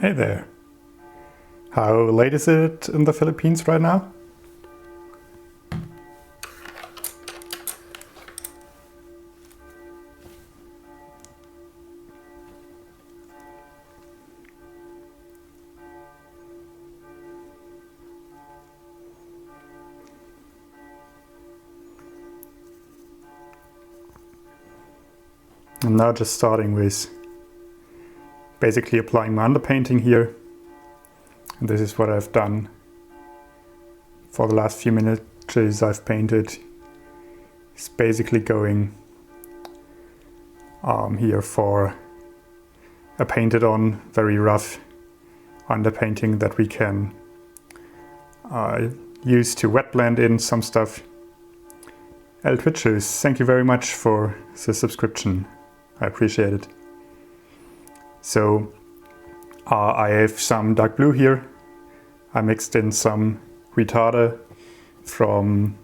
Hey there. How late is it in the Philippines right now? I'm now just starting with basically applying my underpainting here. And this is what I've done for the last few miniatures I've painted. It's basically going here for a painted on, very rough underpainting that we can use to wet blend in some stuff. L4ragorn, thank you very much for the subscription. I appreciate it. So I have some dark blue here. I mixed in some retarder from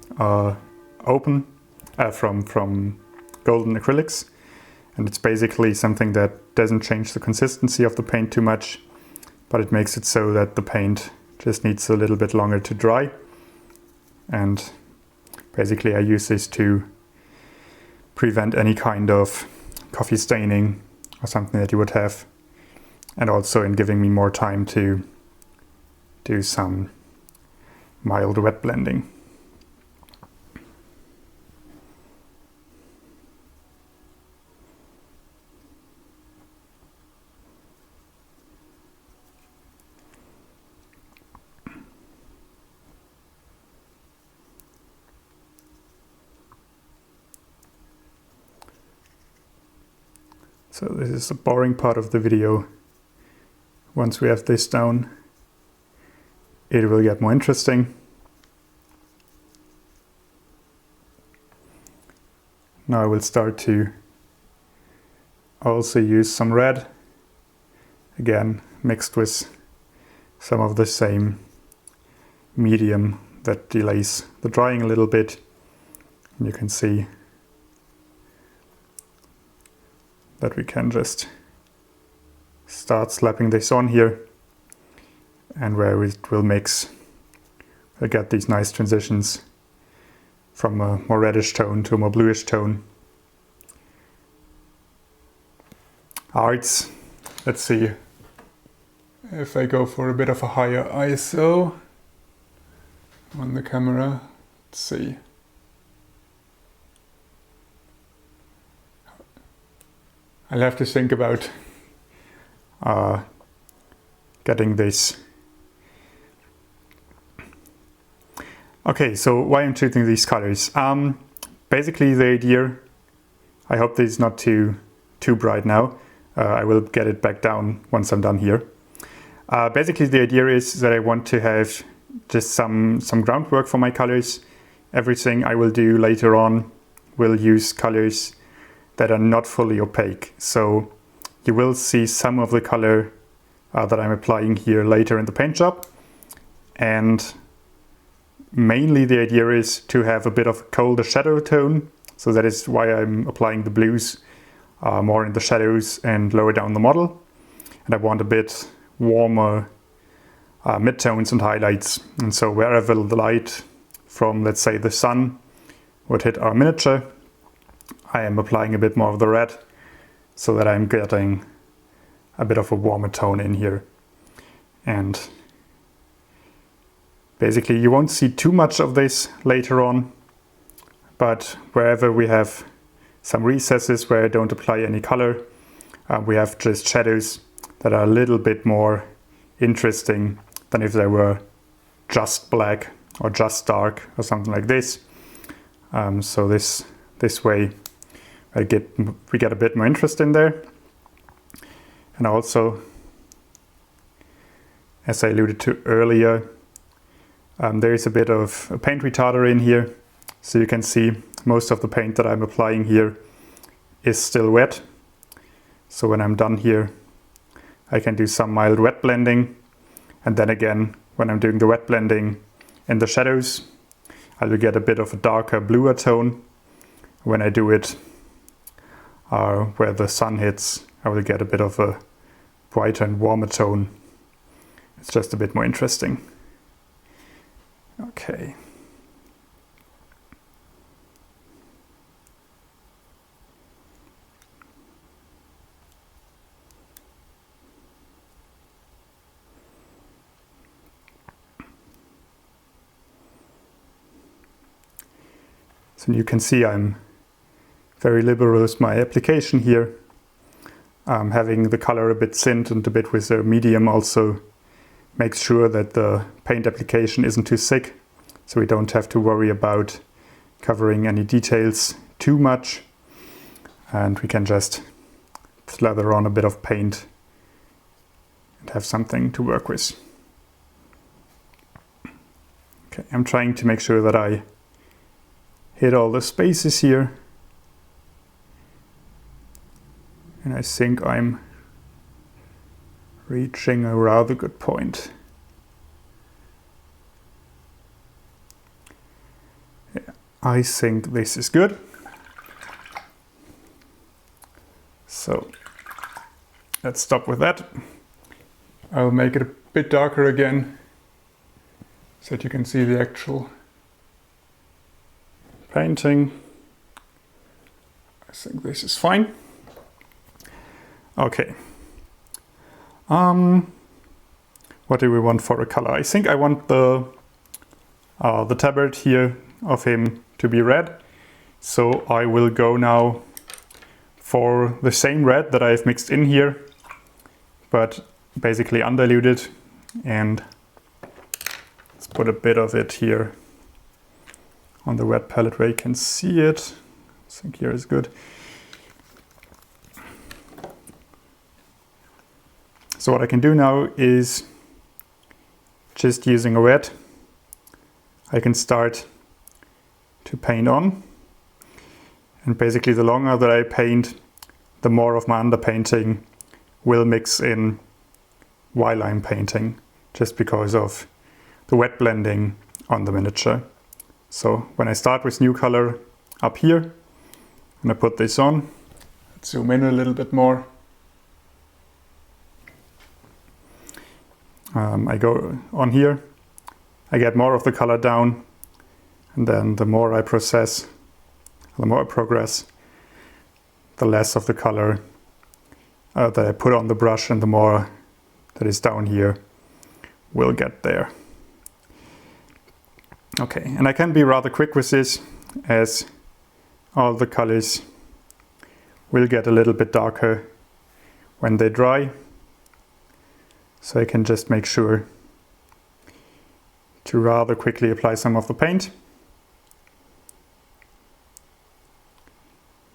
from golden acrylics, and it's basically something that doesn't change the consistency of the paint too much, but it makes it so that the paint just needs a little bit longer to dry. And basically I use this to prevent any kind of coffee staining or something that you would have, and also in giving me more time to do some mild wet blending. So this is the boring part of the video. Once we have this down, it will get more interesting. Now I will start to also use some red, again mixed with some of the same medium that delays the drying a little bit. And you can see that we can just start slapping this on here, and where it will mix, we'll get these nice transitions from a more reddish tone to a more bluish tone. Alright, let's see if I go for a bit of a higher ISO on the camera. Let's see. I'll have to think about getting this. Okay, so why I'm choosing these colors? Basically the idea, I hope this is not too bright now. I will get it back down once I'm done here. Basically the idea is that I want to have just some groundwork for my colors. Everything I will do later on will use colors that are not fully opaque. So you will see some of the color that I'm applying here later in the paint job. And mainly the idea is to have a bit of a colder shadow tone. So that is why I'm applying the blues more in the shadows and lower down the model. And I want a bit warmer midtones and highlights. And so wherever the light from, let's say, the sun would hit our miniature, I am applying a bit more of the red so that I'm getting a bit of a warmer tone in here. And basically you won't see too much of this later on, but wherever we have some recesses where I don't apply any color, we have just shadows that are a little bit more interesting than if they were just black or just dark or something like this. So this way we get a bit more interest in there. And also, as I alluded to earlier, there is a bit of a paint retarder in here. So you can see most of the paint that I'm applying here is still wet. So when I'm done here, I can do some mild wet blending. And then again, when I'm doing the wet blending in the shadows, I will get a bit of a darker, bluer tone. When I do it where the sun hits, I will get a bit of a brighter and warmer tone. It's just a bit more interesting. Okay. So you can see I'm very liberal with my application here. Having the color a bit thinned and a bit with a medium also makes sure that the paint application isn't too thick, so we don't have to worry about covering any details too much, and we can just slather on a bit of paint and have something to work with. Okay, I'm trying to make sure that I hit all the spaces here, and I think I'm reaching a rather good point. Yeah, I think this is good. So let's stop with that. I'll make it a bit darker again so that you can see the actual painting. I think this is fine. Okay. What do we want for a color? I think I want the tabard here of him to be red. So I will go now for the same red that I've mixed in here, but basically undiluted, and let's put a bit of it here on the wet palette where you can see it. I think here is good. So what I can do now is, just using a red, I can start to paint on. And basically the longer that I paint, the more of my underpainting will mix in while I'm painting, just because of the wet blending on the miniature. So when I start with new color up here, and I put this on, let's zoom in a little bit more. I go on here, I get more of the color down, and then the more I progress, the less of the color that I put on the brush, and the more that is down here will get there. Okay, and I can be rather quick with this, as all the colors will get a little bit darker when they dry. So I can just make sure to rather quickly apply some of the paint.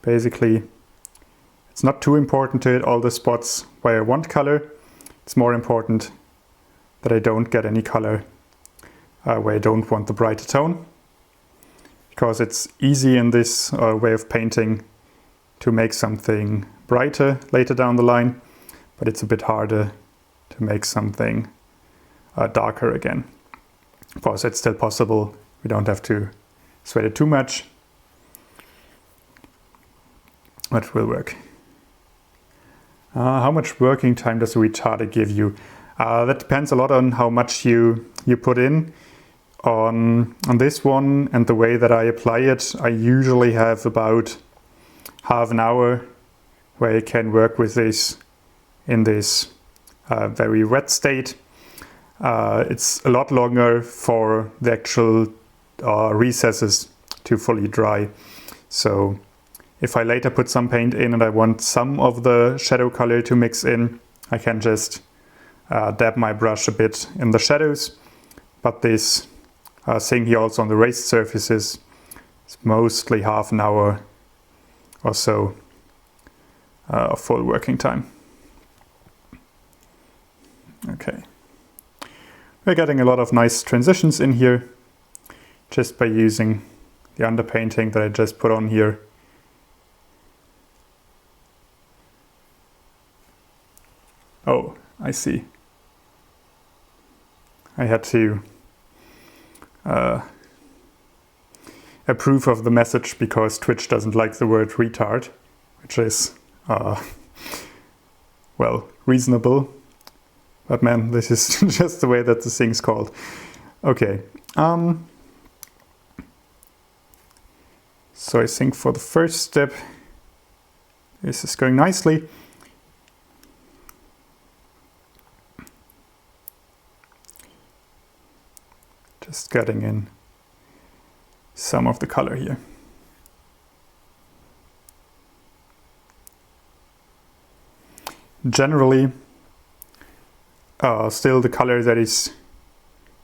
Basically, it's not too important to hit all the spots where I want color. It's more important that I don't get any color where I don't want the brighter tone, because it's easy in this way of painting to make something brighter later down the line, but it's a bit harder to make something darker again. Of course, it's still possible. We don't have to sweat it too much, but it will work. How much working time does a retarder give you? That depends a lot on how much you put in. On this one and the way that I apply it, I usually have about half an hour where I can work with this in this very wet state. It's a lot longer for the actual recesses to fully dry. So if I later put some paint in and I want some of the shadow color to mix in, I can just dab my brush a bit in the shadows. But this thing here also on the raised surfaces is mostly half an hour or so of full working time. Okay. We're getting a lot of nice transitions in here just by using the underpainting that I just put on here. Oh, I see. I had to approve of the message because Twitch doesn't like the word retard, which is, well, reasonable. But man, this is just the way that the thing's called. Okay. So I think for the first step, this is going nicely. Just getting in some of the color here. Generally, still the color that is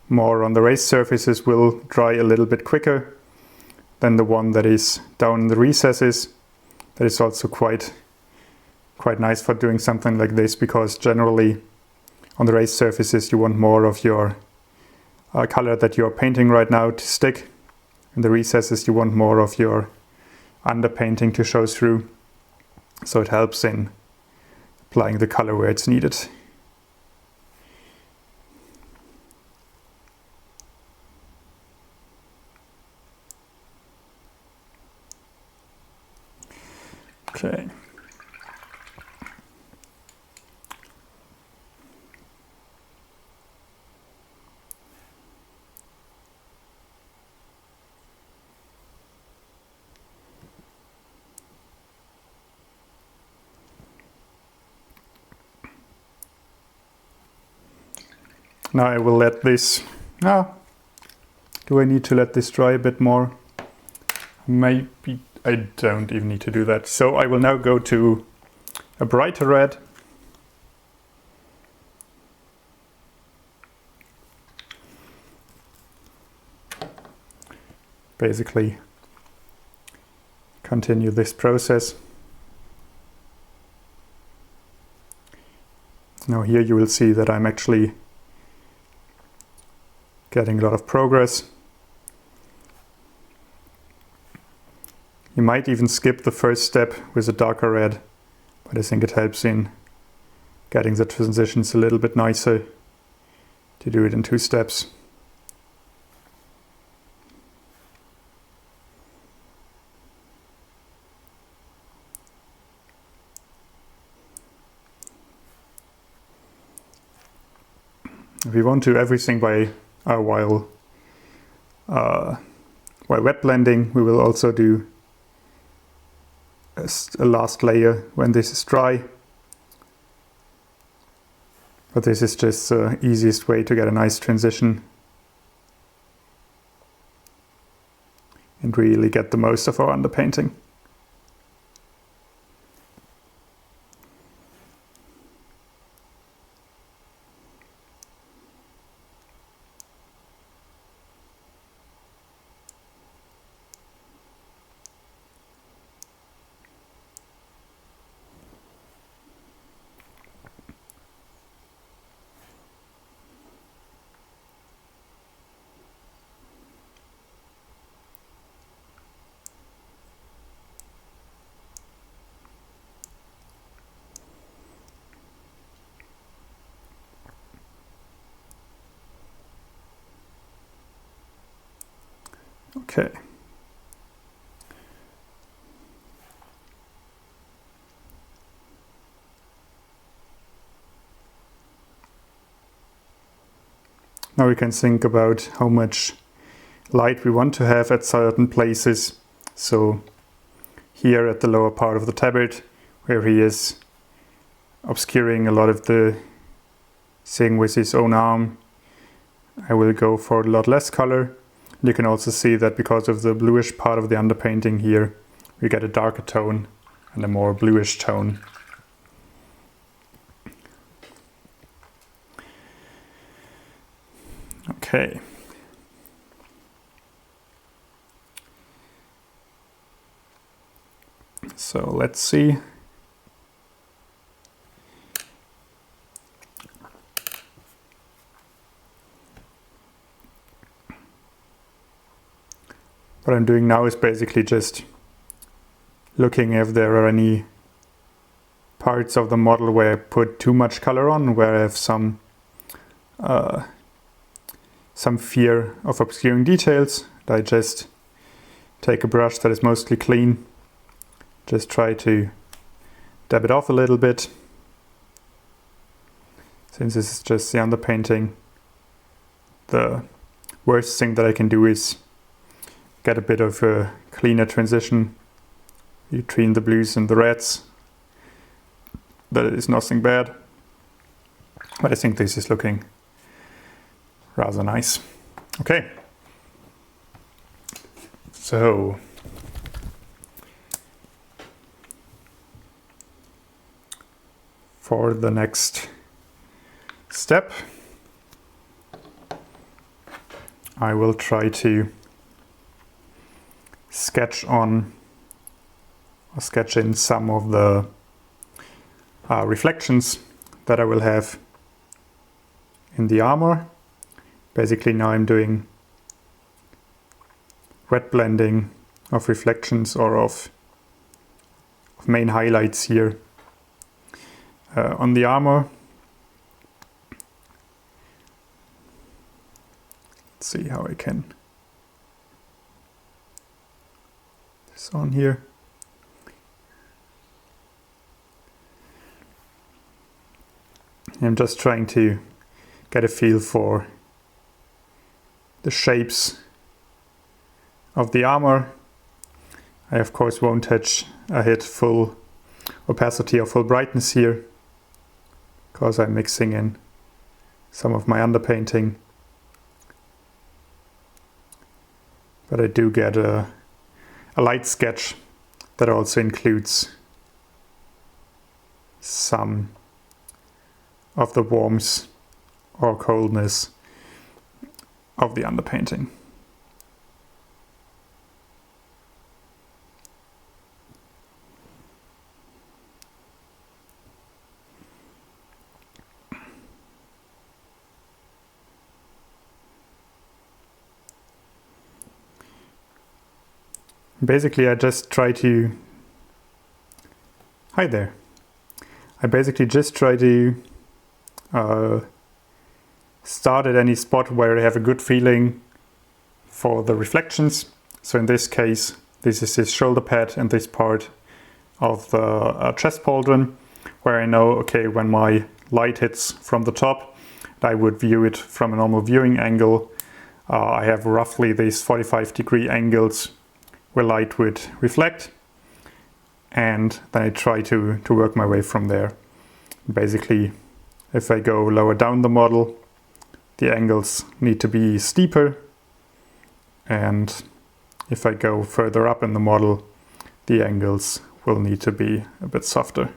more on the raised surfaces will dry a little bit quicker than the one that is down in the recesses. That is also quite nice for doing something like this, because generally on the raised surfaces you want more of your color that you're painting right now to stick. In the recesses you want more of your underpainting to show through, so it helps in applying the color where it's needed. Okay. Now I will let this, do I need to let this dry a bit more? Maybe I don't even need to do that. So I will now go to a brighter red. Basically continue this process. Now here you will see that I'm actually getting a lot of progress. You might even skip the first step with a darker red, but I think it helps in getting the transitions a little bit nicer to do it in 2 steps. If you want to do everything by while wet blending, we will also do a last layer when this is dry. But this is just the easiest way to get a nice transition and really get the most of our underpainting. Okay. Now we can think about how much light we want to have at certain places. So here at the lower part of the tabard, where he is obscuring a lot of the thing with his own arm, I will go for a lot less color. You can also see that because of the bluish part of the underpainting here, we get a darker tone and a more bluish tone. Okay. So let's see. What I'm doing now is basically just looking if there are any parts of the model where I put too much color on, where I have some fear of obscuring details. I just take a brush that is mostly clean, just try to dab it off a little bit, Since this is just the underpainting, the worst thing that I can do is get a bit of a cleaner transition between the blues and the reds. That is nothing bad, but I think this is looking rather nice. Okay, so for the next step, I will try to sketch in some of the reflections that I will have in the armor. Basically now I'm doing wet blending of reflections or of main highlights here on the armor. Let's see how I can this on here. I'm just trying to get a feel for the shapes of the armor. I of course won't hit full opacity or full brightness here, because I'm mixing in some of my underpainting. But I do get a light sketch that also includes some of the warmth or coldness of the underpainting. Basically, I just try to... Hi there. I basically just try to start at any spot where I have a good feeling for the reflections. So in this case, this is this shoulder pad and this part of the chest pauldron, where I know, okay, when my light hits from the top, I would view it from a normal viewing angle. I have roughly these 45-degree angles where light would reflect, and then I try to work my way from there. Basically, if I go lower down the model, the angles need to be steeper, and if I go further up in the model, the angles will need to be a bit softer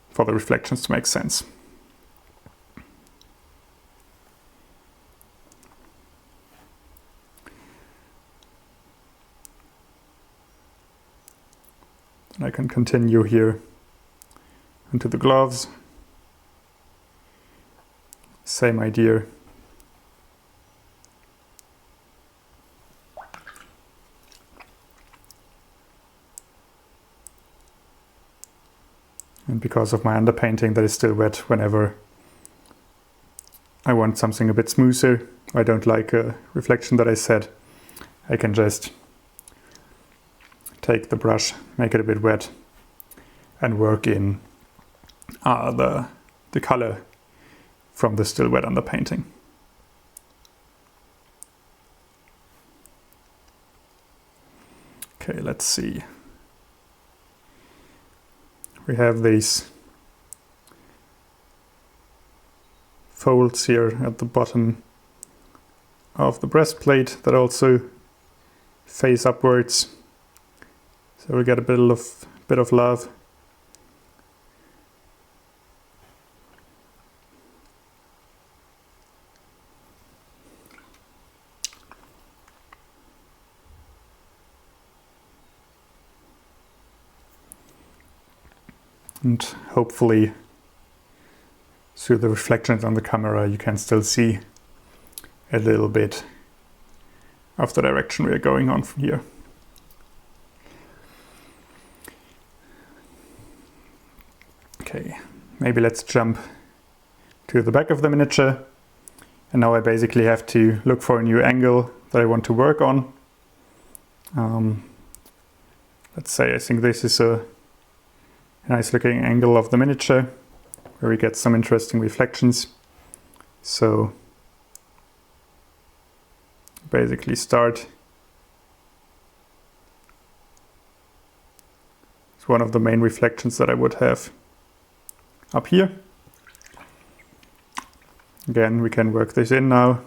for the reflections to make sense. And I can continue here into the gloves. Same idea. And because of my underpainting that is still wet, whenever I want something a bit smoother, I don't like a reflection that I set, I can just take the brush, make it a bit wet, and work in the color from the still wet underpainting. Okay, let's see. We have these folds here at the bottom of the breastplate that also face upwards. So we get a bit of love. And hopefully through the reflections on the camera you can still see a little bit of the direction we are going on from here. Okay, maybe let's jump to the back of the miniature. And now I basically have to look for a new angle that I want to work on. Let's say I think this is a nice looking angle of the miniature, where we get some interesting reflections. So basically start. It's one of the main reflections that I would have up here. Again, we can work this in now.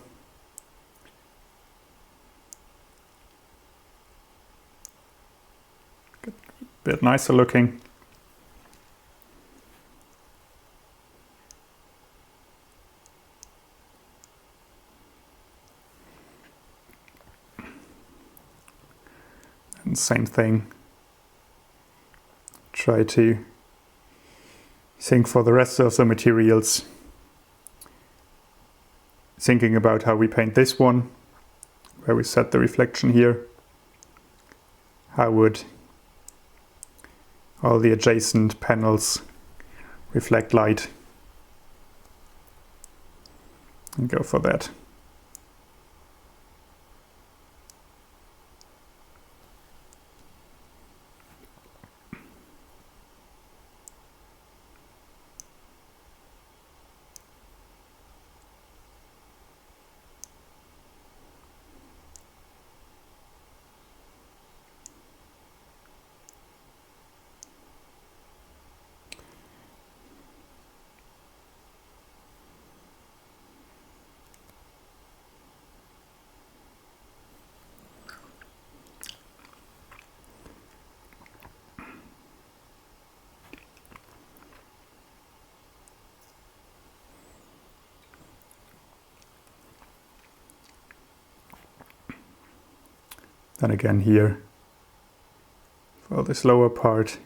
Get a bit nicer looking. And same thing. Try to think for the rest of the materials. Thinking about how we paint this one, where we set the reflection here. How would all the adjacent panels reflect light? And go for that. Then again here, for this lower part,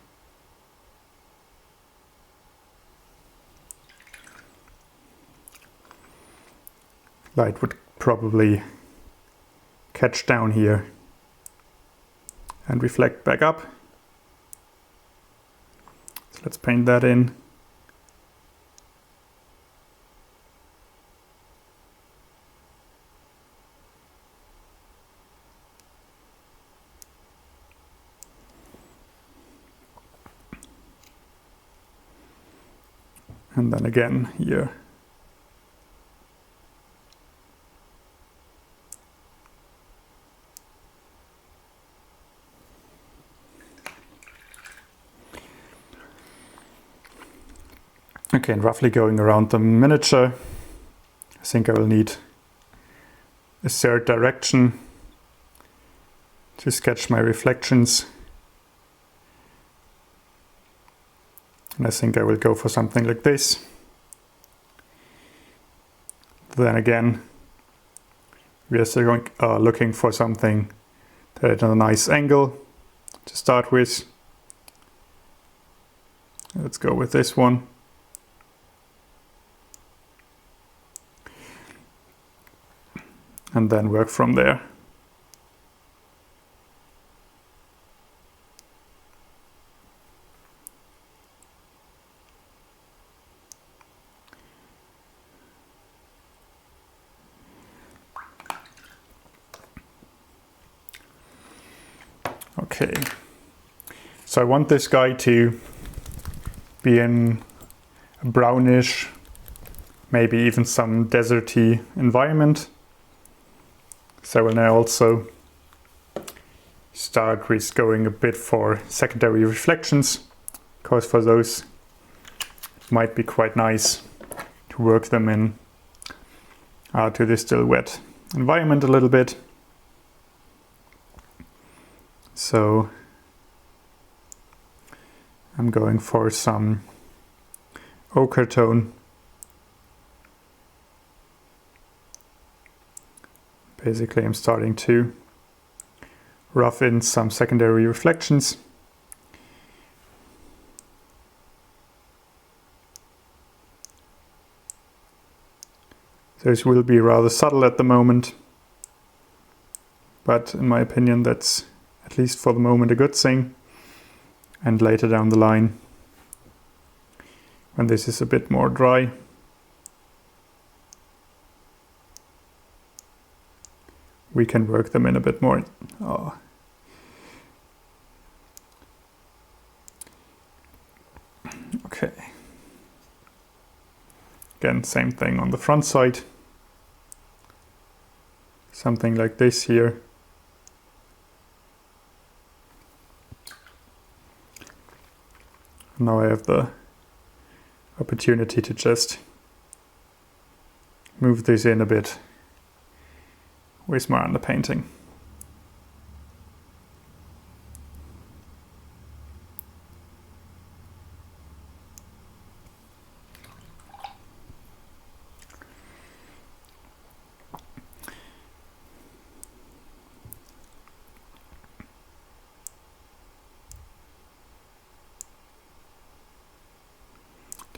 light would probably catch down here and reflect back up. So let's paint that in. And then again here. Okay, and roughly going around the miniature, I think I will need a third direction to sketch my reflections. And I think I will go for something like this. Then again, we are still looking for something that at a nice angle to start with. Let's go with this one. And then work from there. Okay, so I want this guy to be in a brownish, maybe even some deserty environment. So I will now also start with going a bit for secondary reflections, because for those it might be quite nice to work them in to this still wet environment a little bit. So I'm going for some ochre tone. Basically, I'm starting to rough in some secondary reflections. Those will be rather subtle at the moment, but in my opinion that's at least for the moment a good thing. And later down the line, when this is a bit more dry, we can work them in a bit more. Okay. Again, same thing on the front side. Something like this here. Now I have the opportunity to just move this in a bit with my underpainting.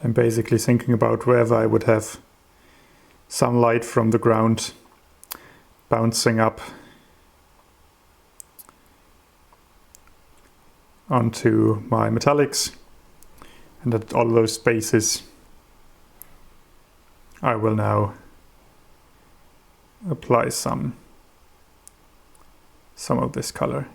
I'm basically thinking about wherever I would have some light from the ground bouncing up onto my metallics, and at all those spaces I will now apply some of this color.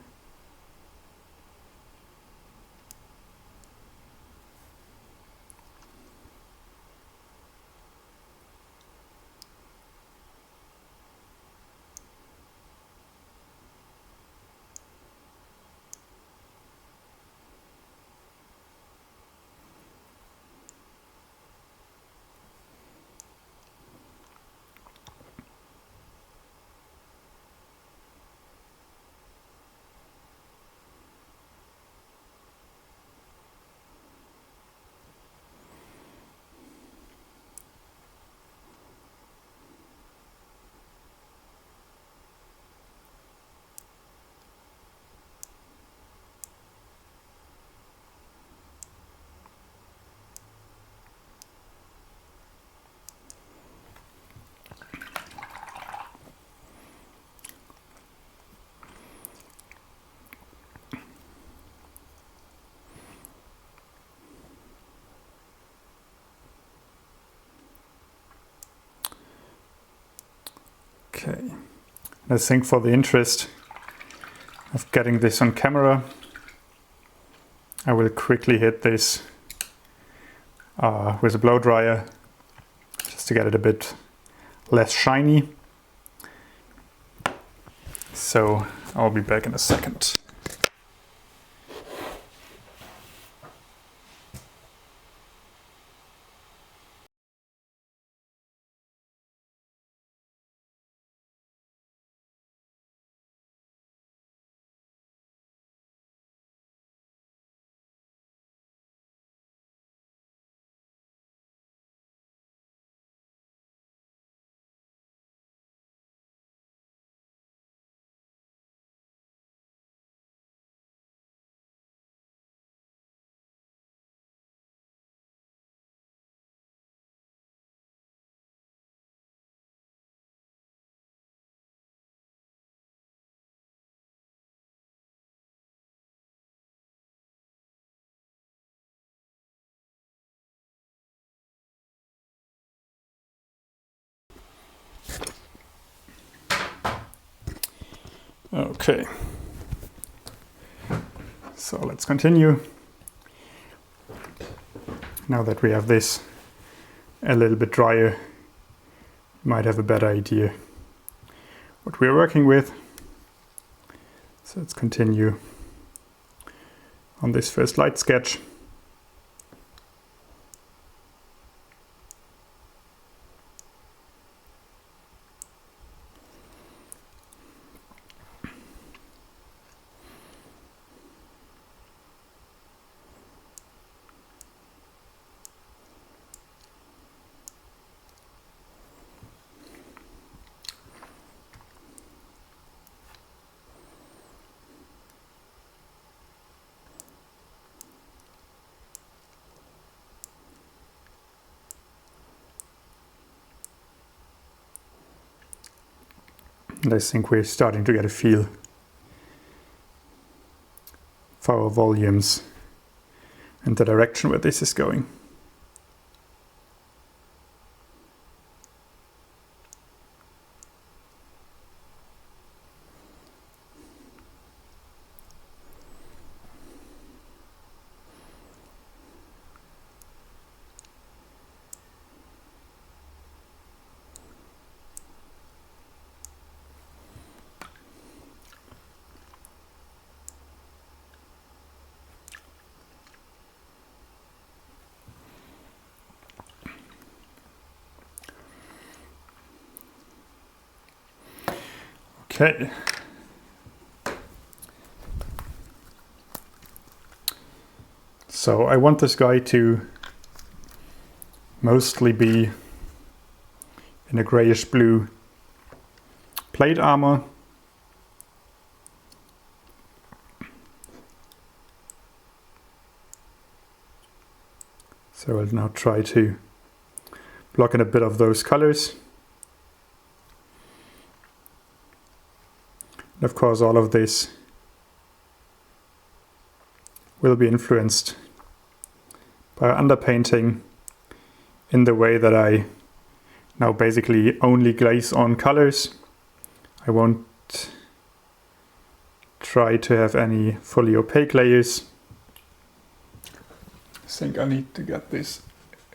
Okay, and I think for the interest of getting this on camera, I will quickly hit this with a blow dryer just to get it a bit less shiny. So I'll be back in a second. Okay, so let's continue. Now that we have this a little bit drier, you might have a better idea what we're working with. So let's continue on this first light sketch. And I think we're starting to get a feel for our volumes and the direction where this is going. Okay. So I want this guy to mostly be in a grayish blue plate armor. So I'll now try to block in a bit of those colors. And of course all of this will be influenced by underpainting in the way that I now basically only glaze on colors. I won't try to have any fully opaque layers. I think I need to get this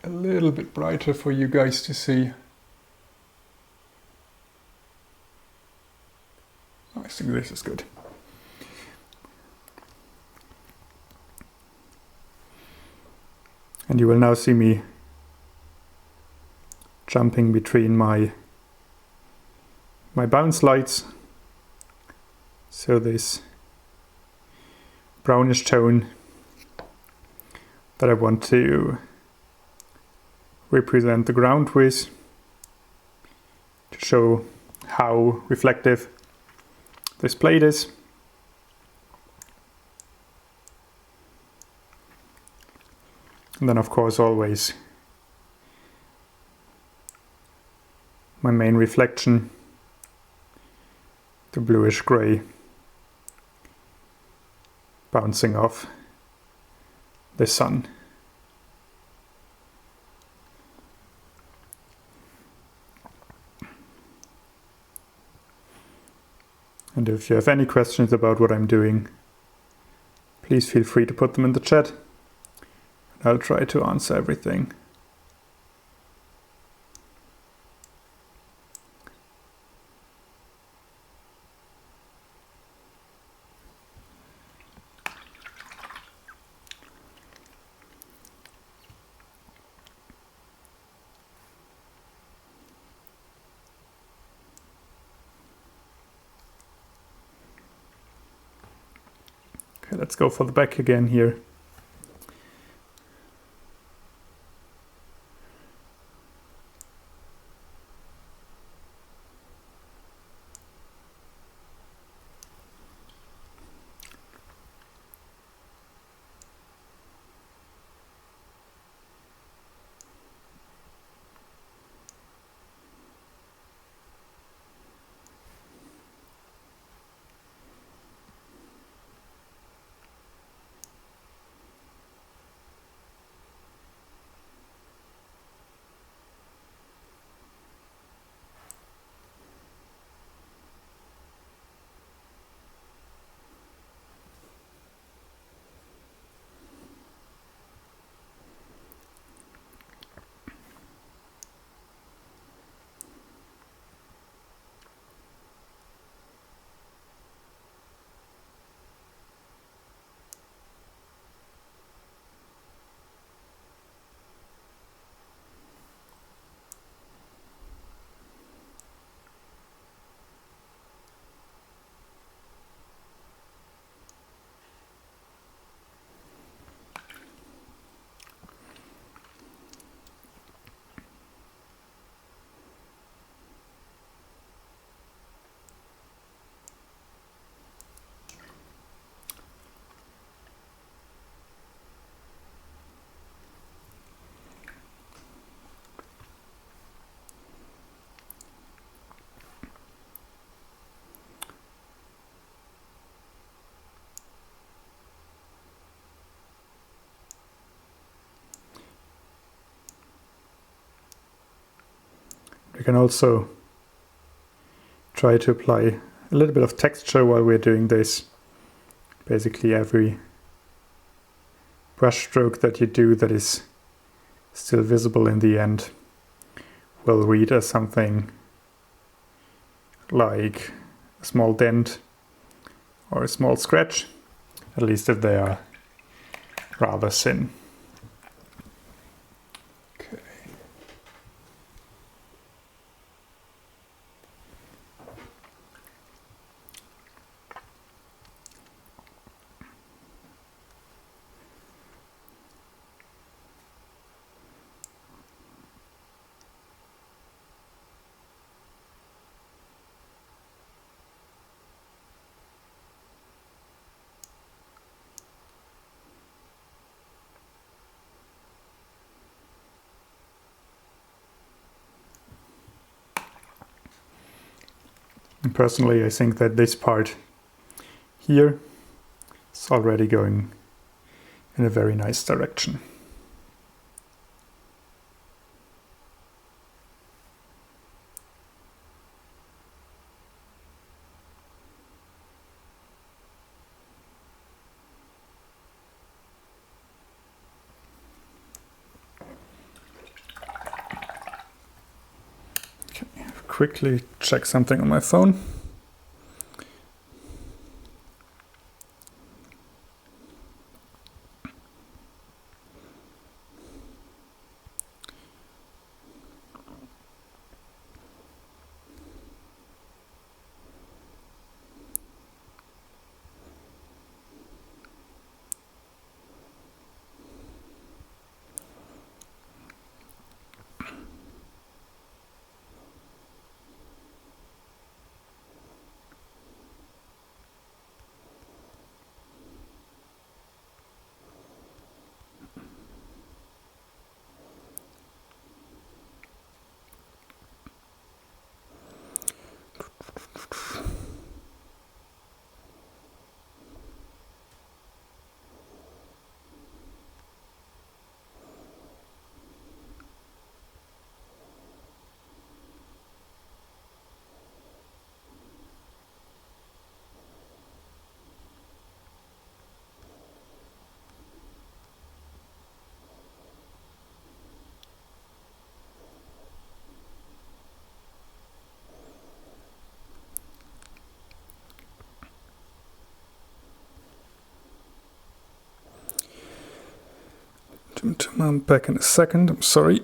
a little bit brighter for you guys to see. I think this is good. And you will now see me jumping between my bounce lights. So this brownish tone that I want to represent the ground with, to show how reflective this plate is. And then of course always my main reflection, the bluish grey bouncing off the sun. And if you have any questions about what I'm doing, please feel free to put them in the chat. I'll try to answer everything. Okay, let's go for the back again here. We can also try to apply a little bit of texture while we're doing this. Basically every brush stroke that you do that is still visible in the end will read as something like a small dent or a small scratch, at least if they are rather thin. And personally, I think that this part here is already going in a very nice direction. Quickly check something on my phone. I'm back in a second, I'm sorry.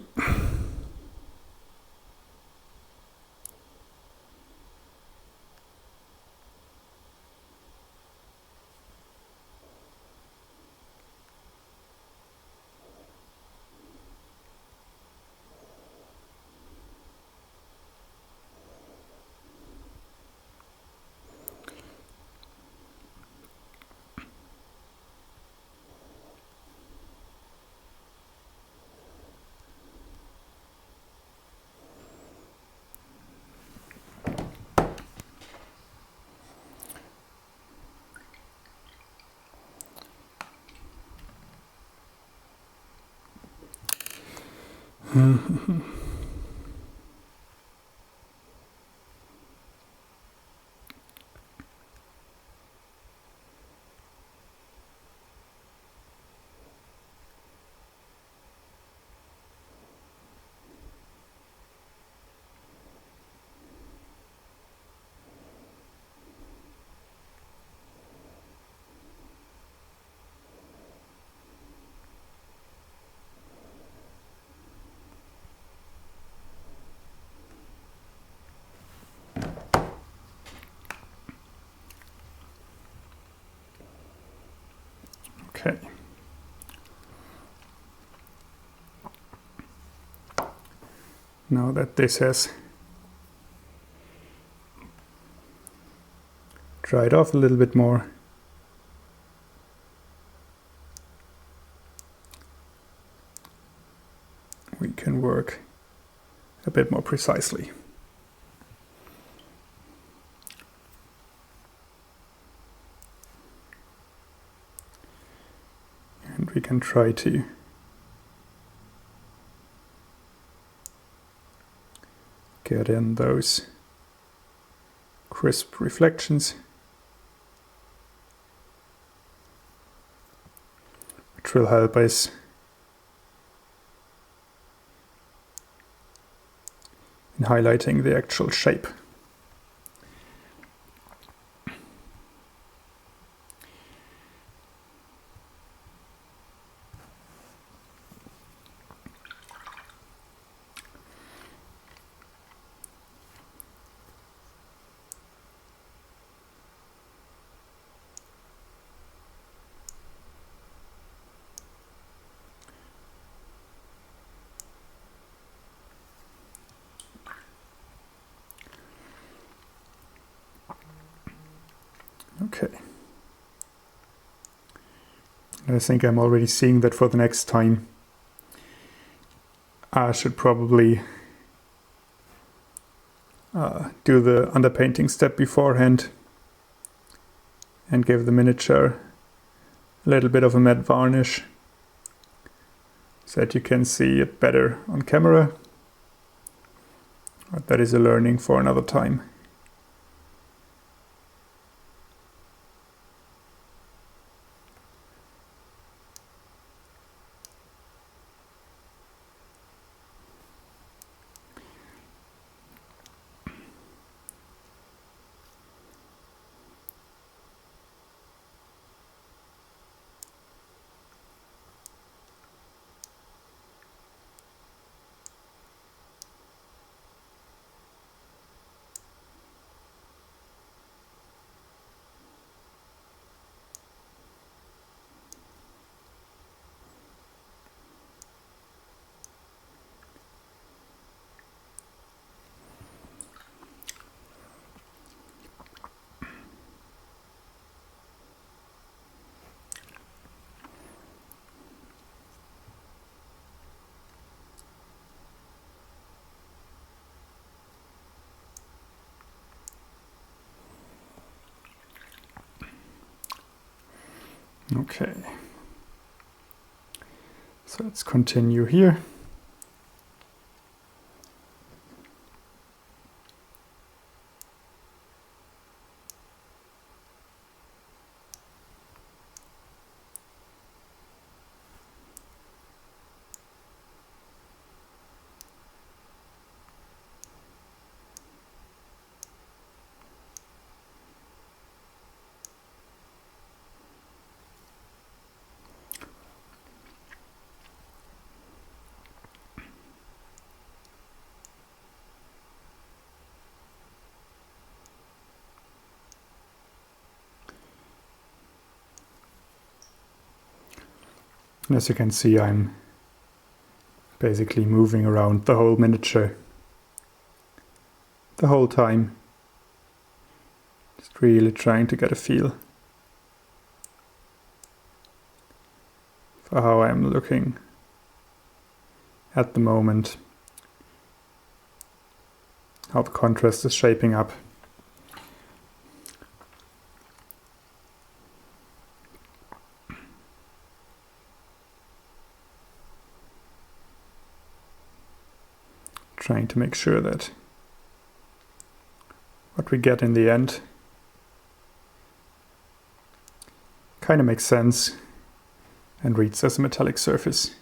Okay. Now that this has dried off a little bit more, we can work a bit more precisely. And we can try to get in those crisp reflections, which will help us in highlighting the actual shape. Okay. I think I'm already seeing that for the next time I should probably do the underpainting step beforehand and give the miniature a little bit of a matte varnish so that you can see it better on camera. But that is a learning for another time. Okay, so let's continue here. And as you can see, I'm basically moving around the whole miniature the whole time. Just really trying to get a feel for how I'm looking at the moment, how the contrast is shaping up. Trying to make sure that what we get in the end kind of makes sense and reads as a metallic surface.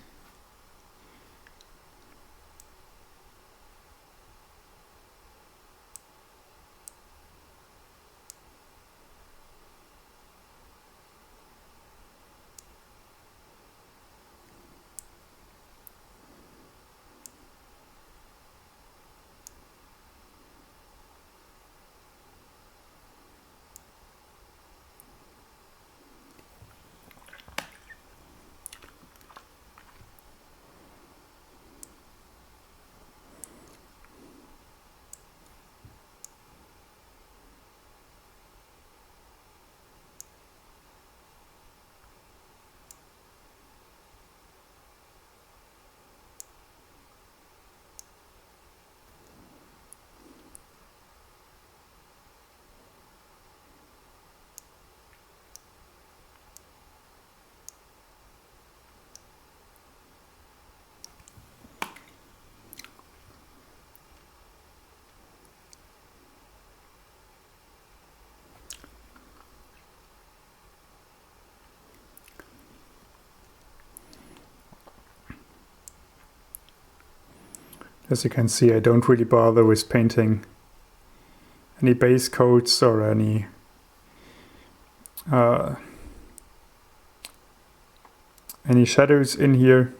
As you can see, I don't really bother with painting any base coats or any shadows in here.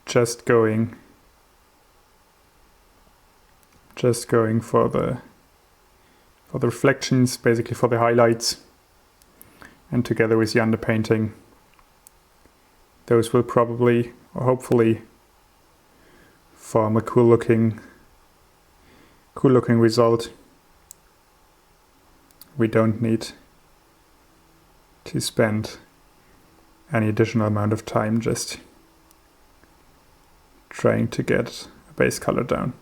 Just going for the reflections, basically for the highlights, and together with the underpainting, those will probably or hopefully form a cool looking result. We don't need to spend any additional amount of time just trying to get a base color down.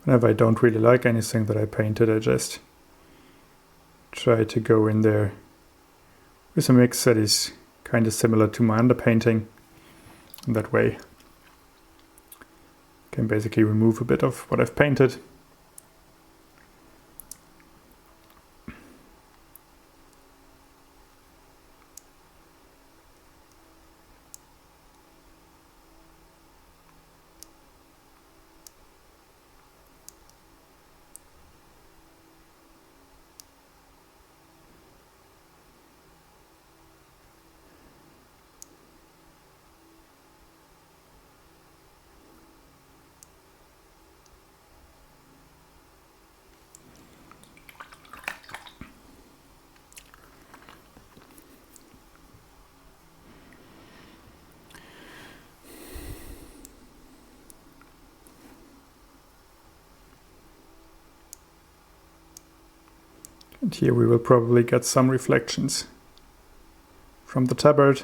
whenever I don't really like anything that I painted, I just try to go in there with a mix that is kind of similar to my underpainting. And that way I can basically remove a bit of what I've painted. And here we will probably get some reflections from the tabard.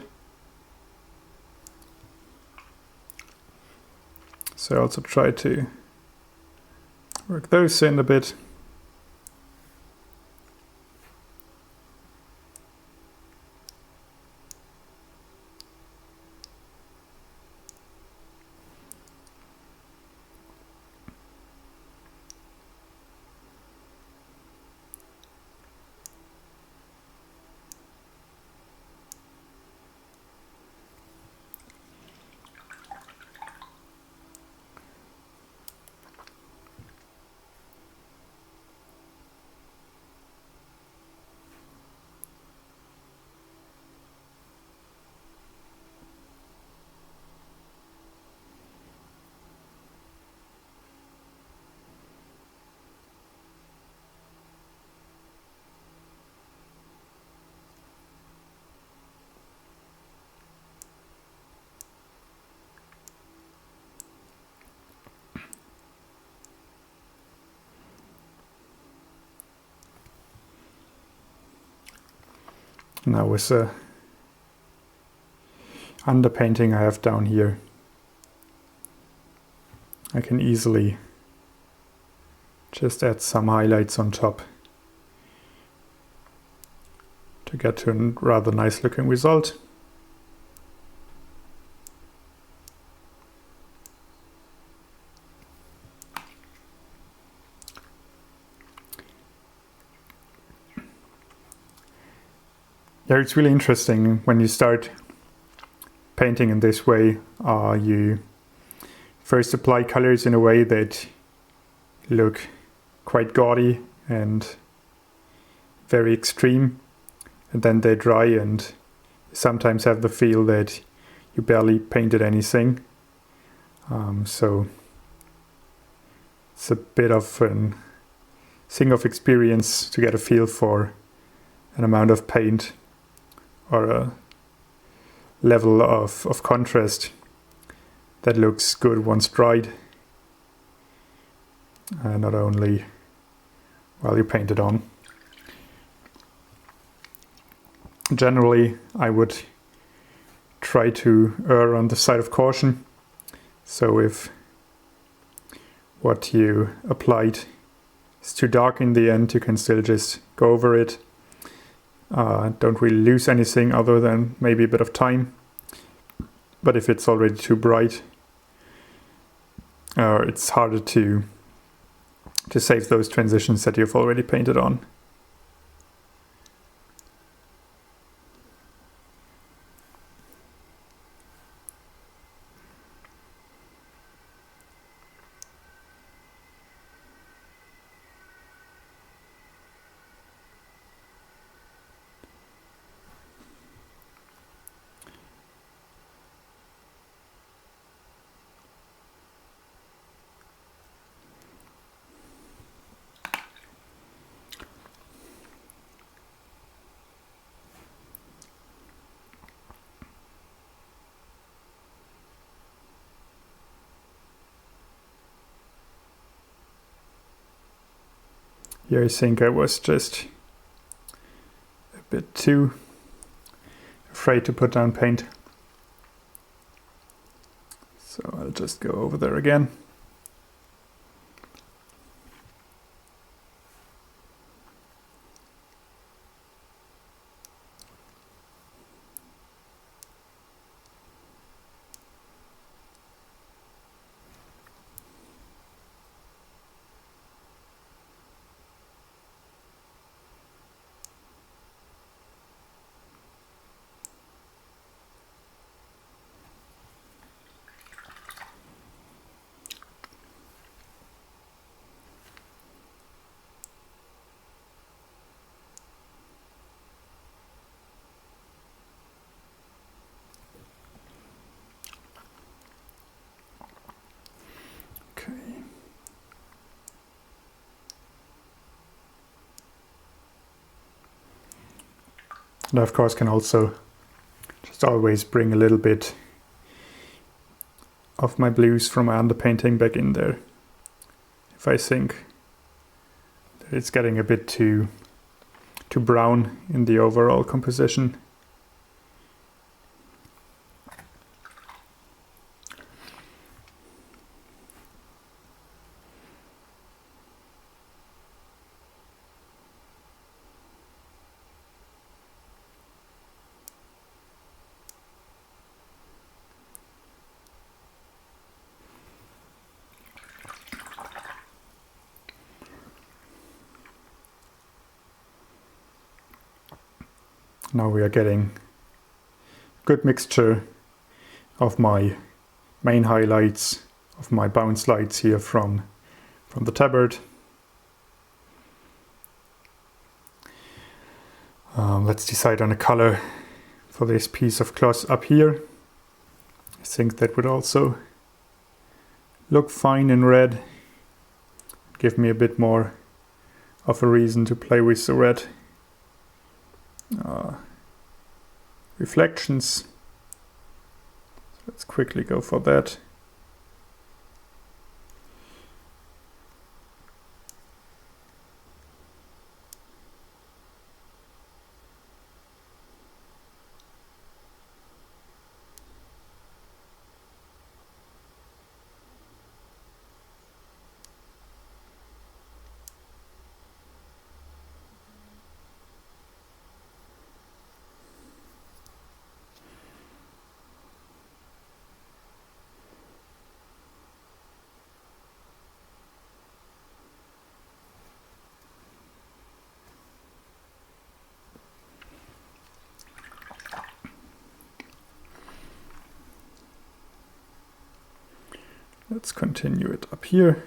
So I also try to work those in a bit. Now with the underpainting I have down here, I can easily just add some highlights on top to get to a rather nice looking result. Yeah, it's really interesting when you start painting in this way. You first apply colors in a way that look quite gaudy and very extreme, and then they dry and sometimes have the feel that you barely painted anything. So it's a bit of a thing of experience to get a feel for an amount of paint or a level of contrast that looks good once dried, not only while you paint it on. Generally, I would try to err on the side of caution. So if what you applied is too dark in the end, you can still just go over it. Don't really lose anything other than maybe a bit of time. But if it's already too bright, it's harder to save those transitions that you've already painted on. Here I think I was just a bit too afraid to put down paint. So I'll just go over there again. And I of course can also just always bring a little bit of my blues from my underpainting back in there if I think that it's getting a bit too brown in the overall composition. Now we are getting a good mixture of my main highlights, of my bounce lights here from the tabard. Let's decide on a color for this piece of cloth up here. I think that would also look fine in red. Give me a bit more of a reason to play with the red. Reflections. Let's quickly go for that. Let's continue it up here.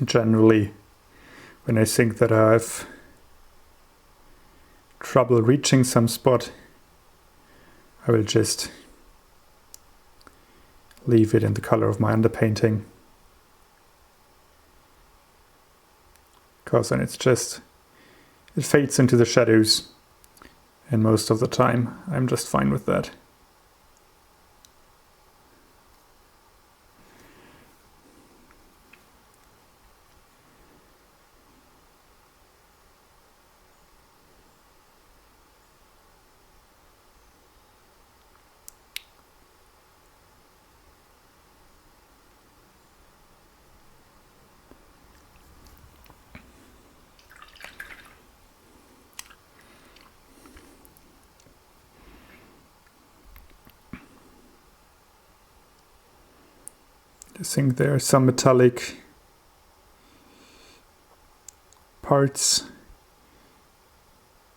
Generally, when I think that I have trouble reaching some spot, I will just leave it in the color of my underpainting, because then it fades into the shadows, and most of the time I'm just fine with that. I think there are some metallic parts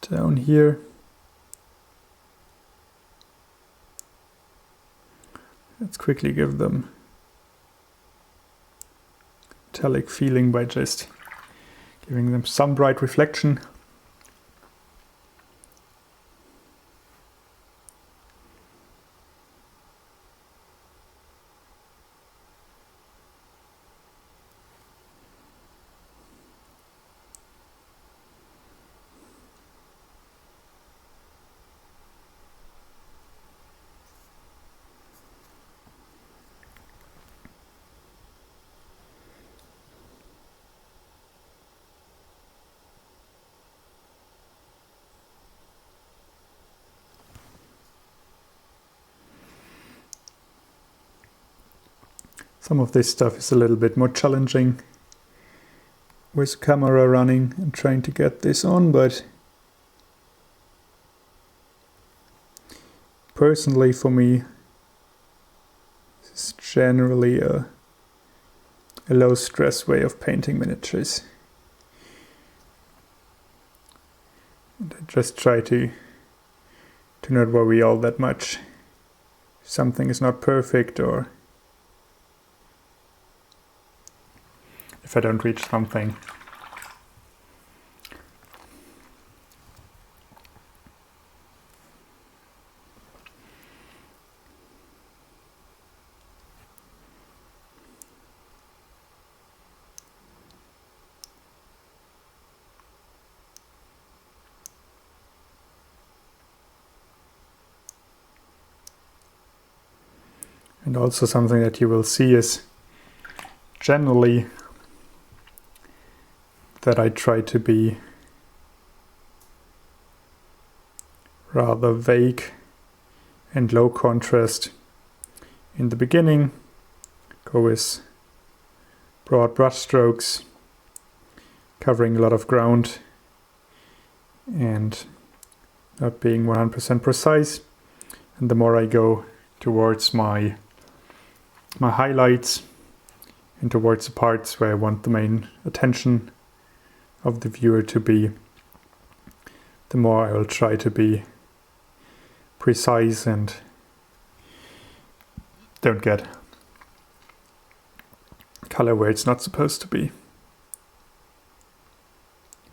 down here. Let's quickly give them metallic feeling by just giving them some bright reflection. Some of this stuff is a little bit more challenging with camera running and trying to get this on, but personally for me, this is generally a a low stress way of painting miniatures. And I just try to not worry all that much. Something is not perfect, or if I don't reach something. And also something that you will see is generally that I try to be rather vague and low contrast in the beginning. Go with broad brush strokes, covering a lot of ground and not being 100% precise. And the more I go towards my highlights and towards the parts where I want the main attention of the viewer to be, the more I will try to be precise and don't get color where it's not supposed to be.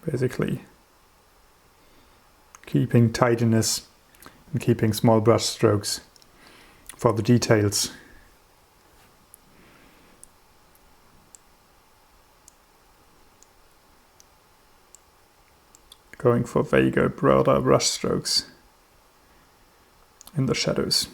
Basically keeping tidiness and keeping small brush strokes for the details. Going for vaguer, broader brush strokes in the shadows.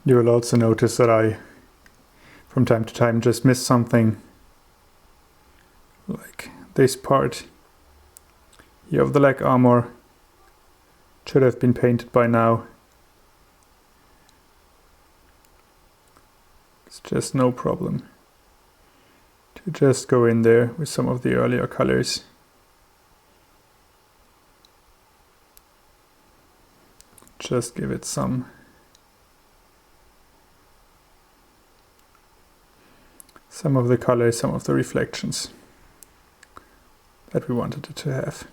You will also notice that I, from time to time, just miss something, like this part here of the leg armor. Should have been painted by now. It's just no problem to just go in there with some of the earlier colors. Just give it some of the colors, some of the reflections that we wanted it to have.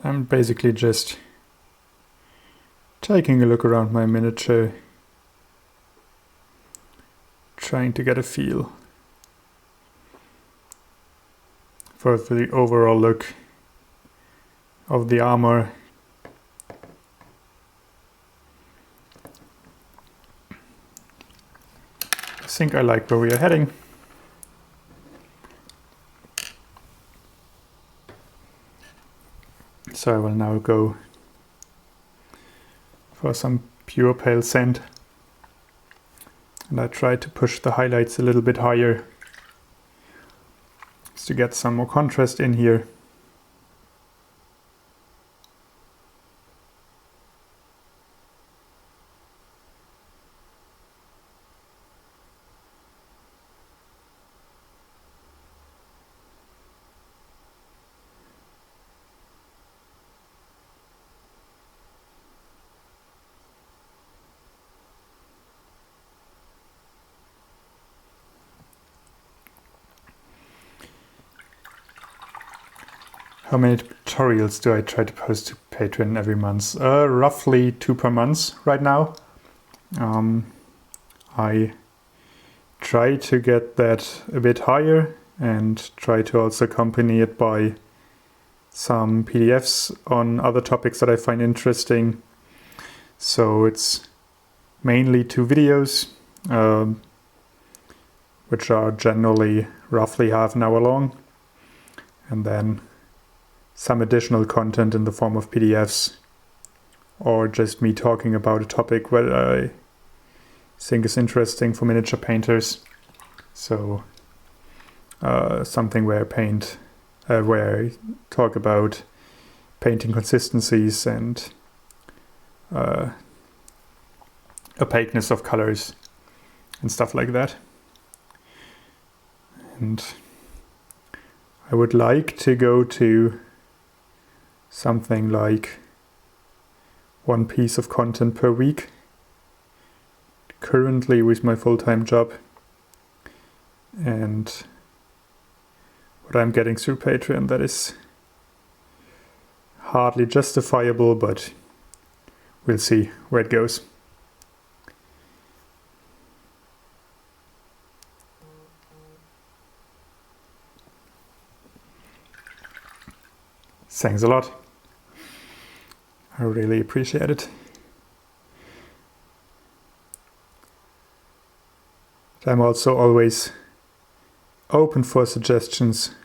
I'm basically just taking a look around my miniature, trying to get a feel for the overall look of the armor. I think I like where we are heading. So I will now go for some pure pale sand, and I try to push the highlights a little bit higher just to get some more contrast in here. How many tutorials do I try to post to Patreon every month? Roughly 2 per month right now. I try to get that a bit higher and try to also accompany it by some PDFs on other topics that I find interesting. So it's mainly 2 videos, which are generally roughly half an hour long, and then some additional content in the form of PDFs, or just me talking about a topic that I think is interesting for miniature painters. So something where I talk about painting consistencies and opaqueness of colors and stuff like that. And I would like to go to something like 1 piece of content per week. Currently with my full-time job and what I'm getting through Patreon, that is hardly justifiable, but we'll see where it goes. Thanks a lot. I really appreciate it. I'm also always open for suggestions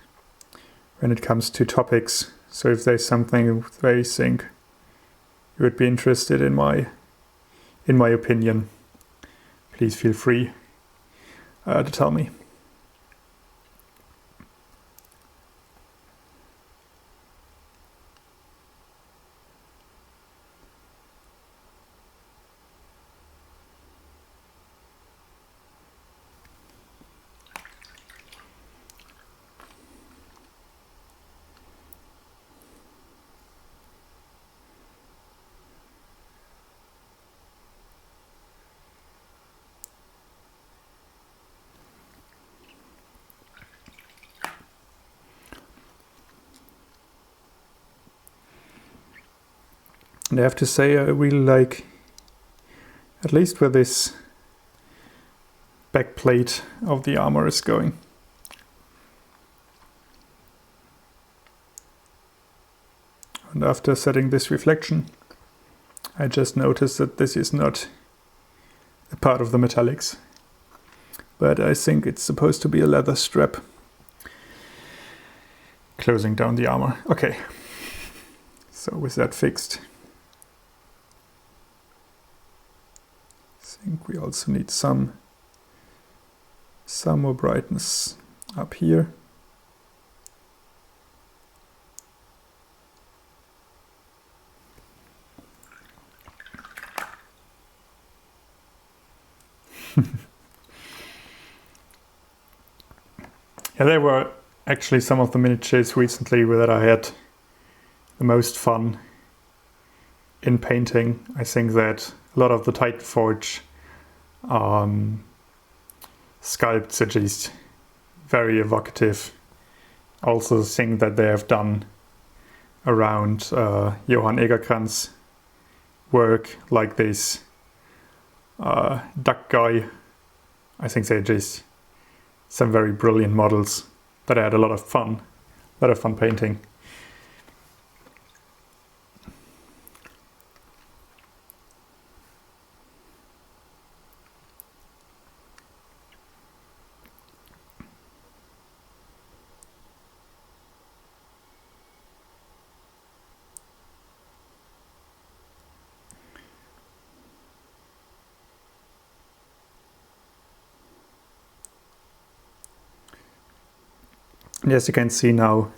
when it comes to topics. So if there's something where you think you would be interested in my opinion, please feel free to tell me. And I have to say, I really like, at least where this back plate of the armor is going. And after setting this reflection, I just noticed that this is not a part of the metallics, but I think it's supposed to be a leather strap closing down the armor. Okay, so with that fixed, I think we also need some more brightness up here. Yeah, there were actually some of the miniatures recently that I had the most fun in painting. I think that a lot of the Titanforge sculpts are just very evocative. Also the thing that they have done around Johann Egerkrans work, like this duck guy. I think they're just some very brilliant models that I had a lot of fun painting. And as you can see now,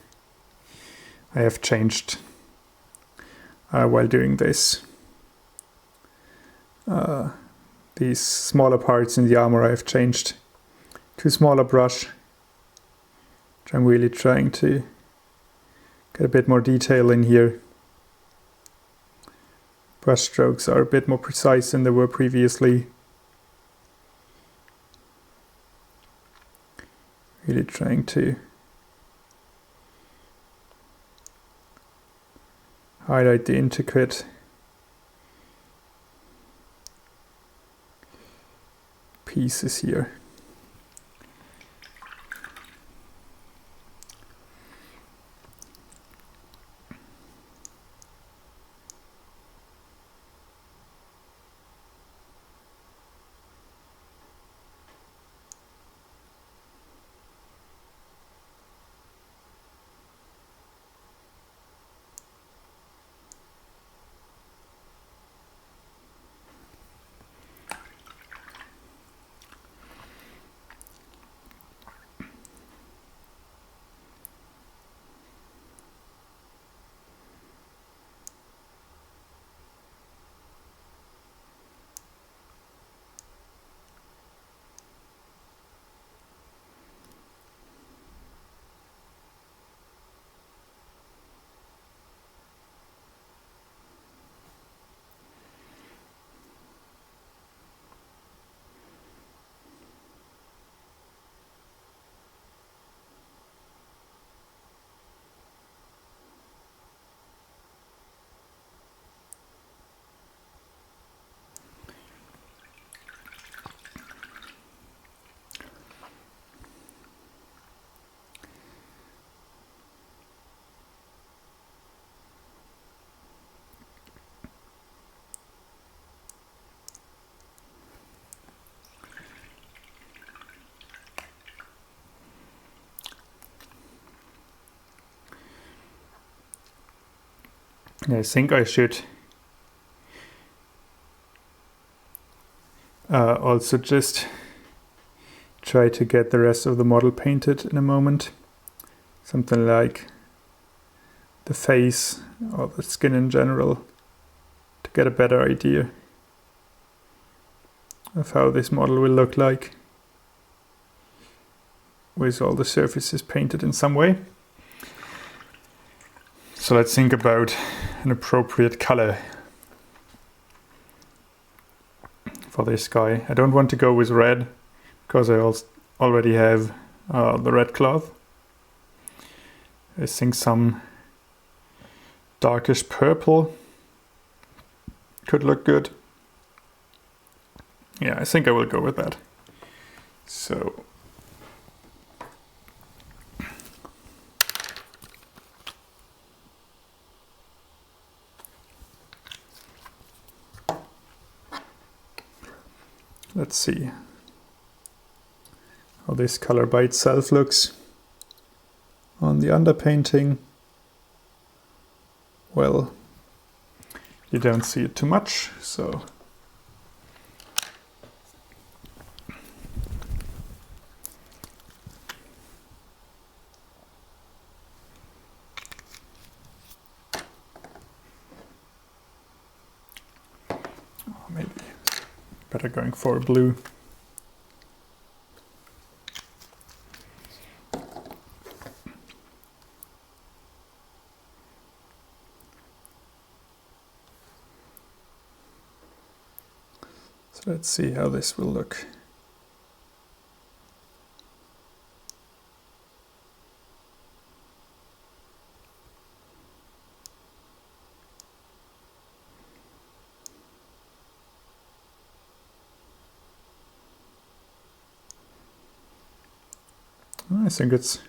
I have changed while doing this. These smaller parts in the armor I have changed to a smaller brush, which I'm really trying to get a bit more detail in here. Brush strokes are a bit more precise than they were previously. Really trying to highlight the intricate pieces here. I think I should also just try to get the rest of the model painted in a moment. Something like the face or the skin in general, to get a better idea of how this model will look like with all the surfaces painted in some way. So let's think about an appropriate color for this guy. I don't want to go with red because I already have the red cloth. I think some darkish purple could look good. Yeah, I think I will go with that. So let's see how this color by itself looks on the underpainting. Well, you don't see it too much, so maybe better going for blue. So let's see how this will look. I think it's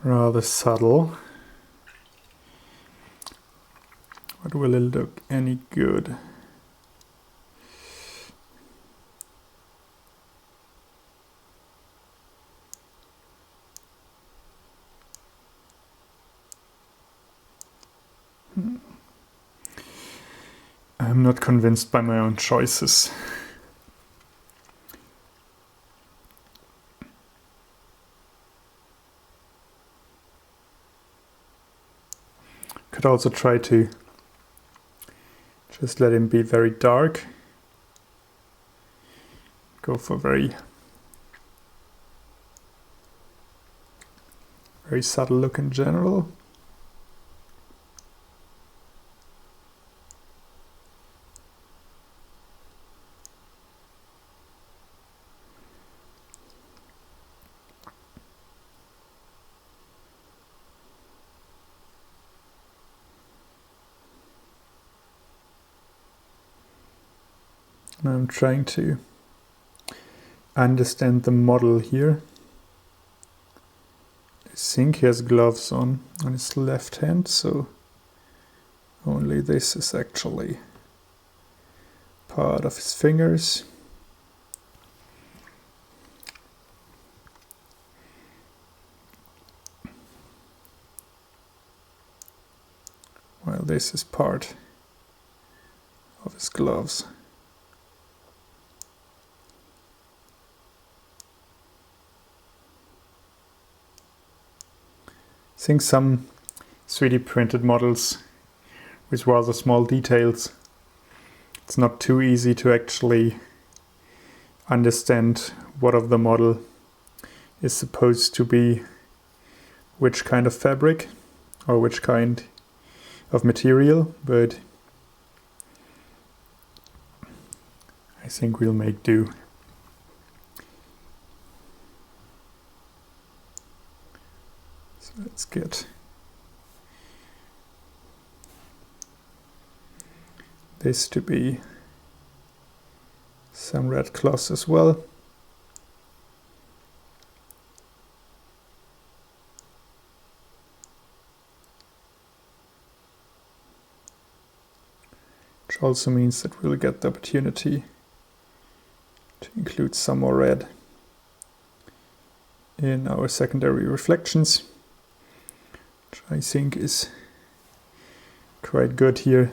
rather subtle. But will it look any good? I'm not convinced by my own choices. Could also try to just let him be very dark. Go for very subtle look in general. I'm trying to understand the model here. I think he has gloves on his left hand, so only this is actually part of his fingers. While this is part of his gloves. I think some 3D printed models with rather small details, it's not too easy to actually understand what of the model is supposed to be which kind of fabric or which kind of material, but I think we'll make do. So let's get this to be some red cloth as well. Which also means that we'll get the opportunity to include some more red in our secondary reflections, which I think is quite good here.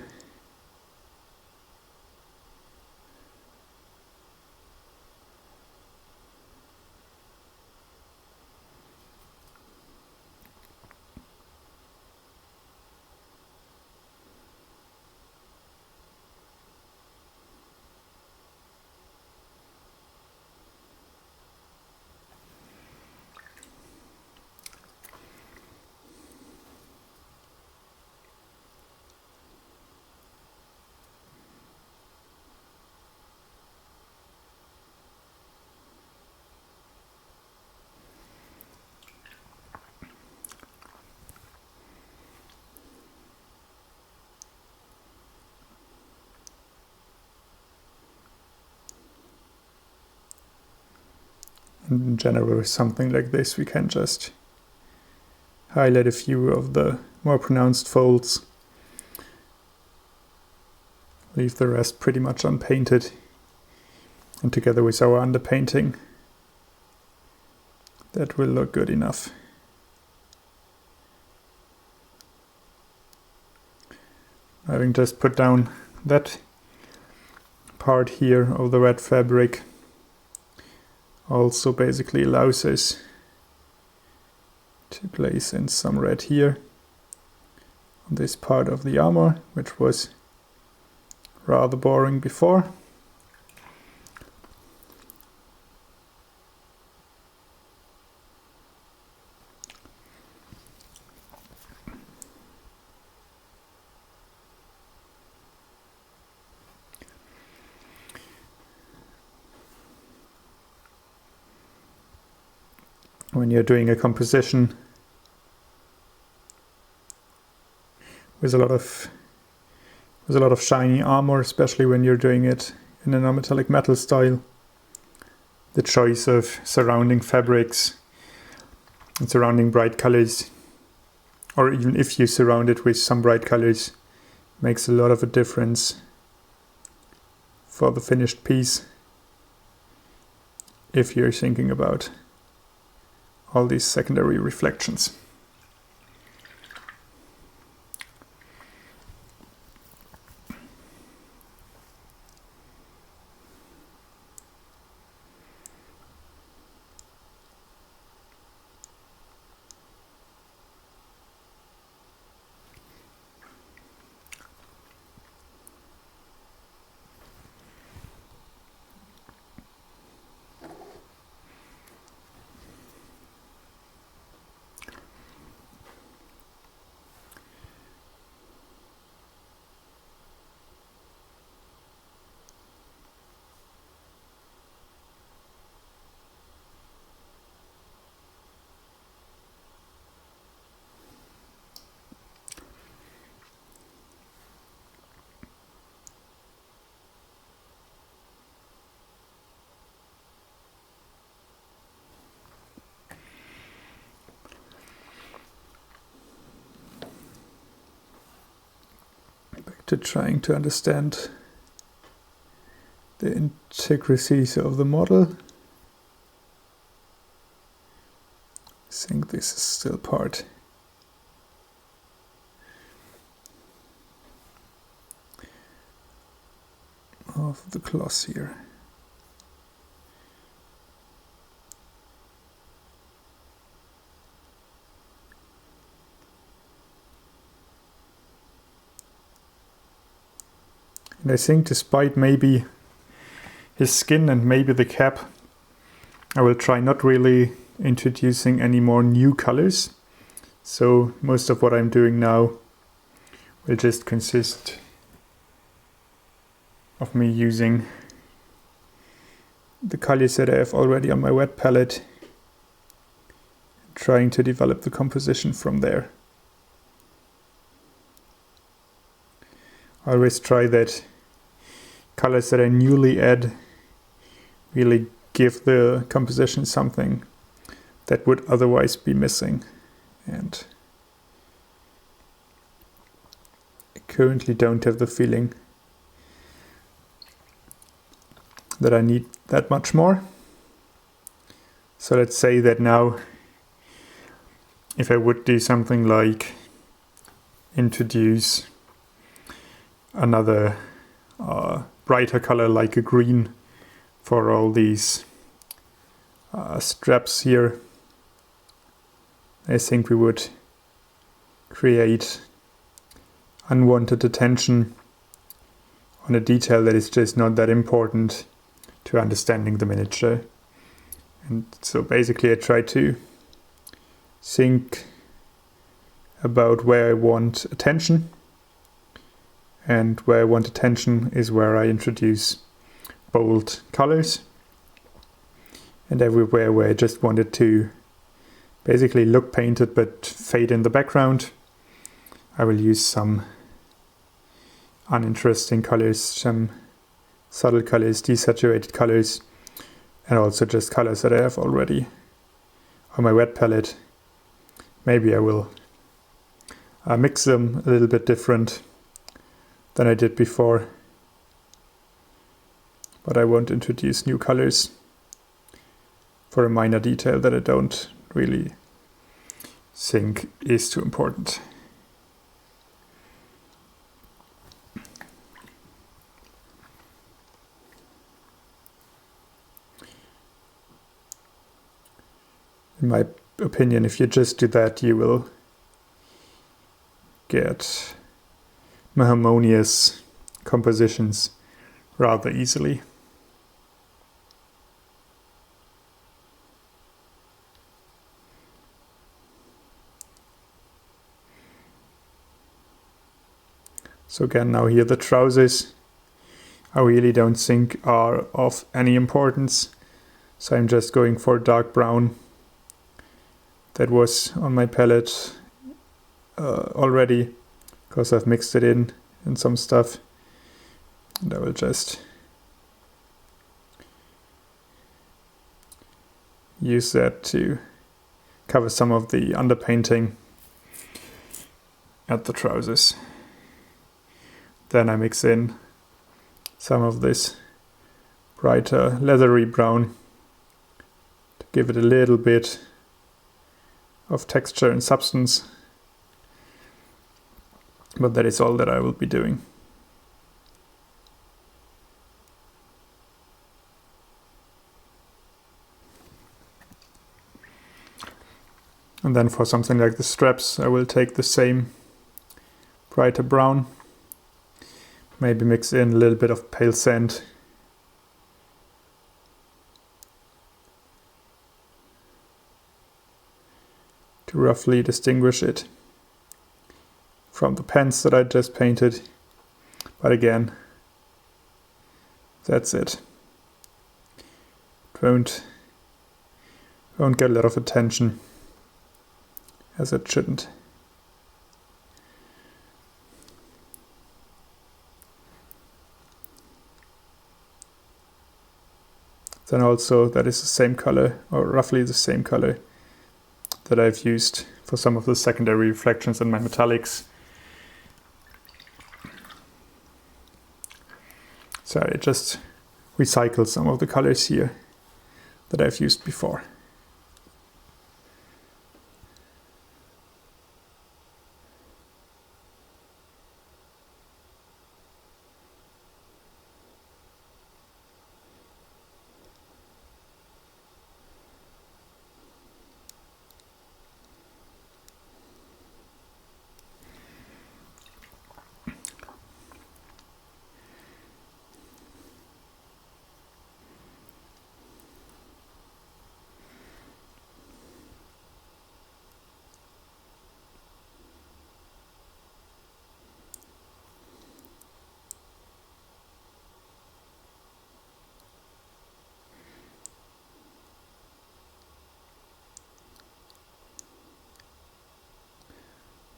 In general, with something like this, we can just highlight a few of the more pronounced folds, leave the rest pretty much unpainted, and together with our underpainting, that will look good enough. Having just put down that part here of the red fabric, also basically allows us to place in some red here on this part of the armor, which was rather boring before. When you're doing a composition with a lot of shiny armor, especially when you're doing it in a non-metallic metal style, the choice of surrounding fabrics and surrounding bright colors, or even if you surround it with some bright colors, makes a lot of a difference for the finished piece if you're thinking about all these secondary reflections. To trying to understand the intricacies of the model. I think this is still part of the gloss here. And I think despite maybe his skin and maybe the cap, I will try not really introducing any more new colors. So most of what I'm doing now will just consist of me using the colors that I have already on my wet palette, trying to develop the composition from there. I always try that colors that I newly add really give the composition something that would otherwise be missing. And I currently don't have the feeling that I need that much more. So let's say that now, if I would do something like introduce another brighter color like a green for all these straps here, I think we would create unwanted attention on a detail that is just not that important to understanding the miniature. And so basically I try to think about where I want attention, and where I want attention is where I introduce bold colors, and everywhere where I just want it to basically look painted but fade in the background, I will use some uninteresting colors, some subtle colors, desaturated colors, and also just colors that I have already on my wet palette. Maybe I will mix them a little bit different than I did before, but I won't introduce new colors for a minor detail that I don't really think is too important. In my opinion, if you just do that, you will get more harmonious compositions rather easily. So again, now here the trousers I really don't think are of any importance. So I'm just going for dark brown that was on my palette already, because I've mixed it in some stuff. And I will just use that to cover some of the underpainting at the trousers. Then I mix in some of this brighter leathery brown to give it a little bit of texture and substance. But that is all that I will be doing. And then for something like the straps, I will take the same brighter brown, maybe mix in a little bit of pale sand. To roughly distinguish it from the pants that I just painted. But again, that's it. It won't get a lot of attention, as it shouldn't. Then also that is the same color, or roughly the same color, that I've used for some of the secondary reflections in my metallics. So I just recycled some of the colors here that I've used before.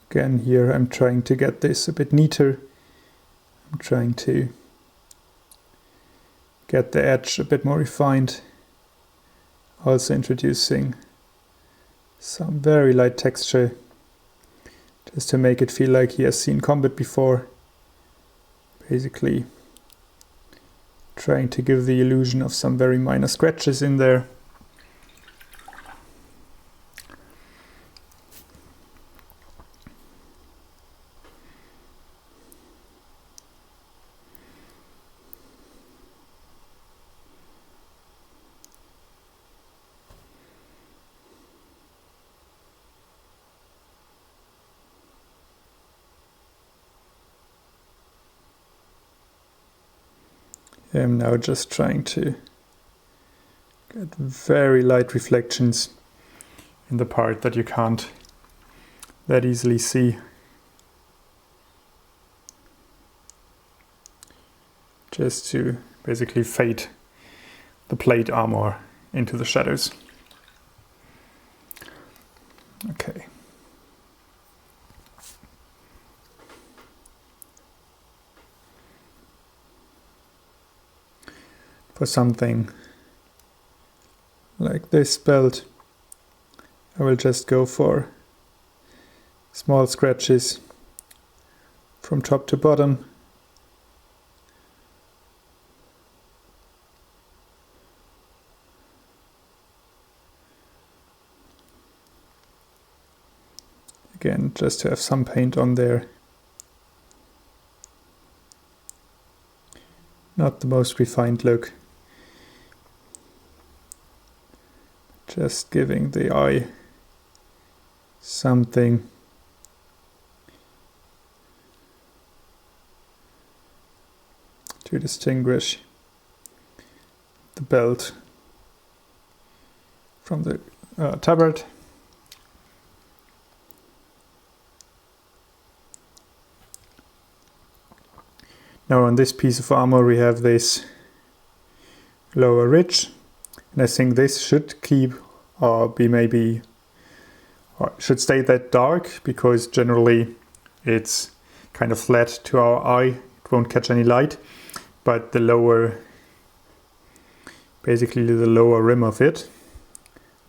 Again, here I'm trying to get this a bit neater. I'm trying to get the edge a bit more refined. Also introducing some very light texture, just to make it feel like he has seen combat before. Basically trying to give the illusion of some very minor scratches in there. I'm now just trying to get very light reflections in the part that you can't that easily see. Just to basically fade the plate armor into the shadows. Okay. For something like this belt, I will just go for small scratches from top to bottom. Again, just to have some paint on there. Not the most refined look. Just giving the eye something to distinguish the belt from the tabard. Now on this piece of armor we have this lower ridge, and I think this should keep or be maybe, or should stay that dark, because generally it's kind of flat to our eye, it won't catch any light, but the lower, basically the lower rim of it,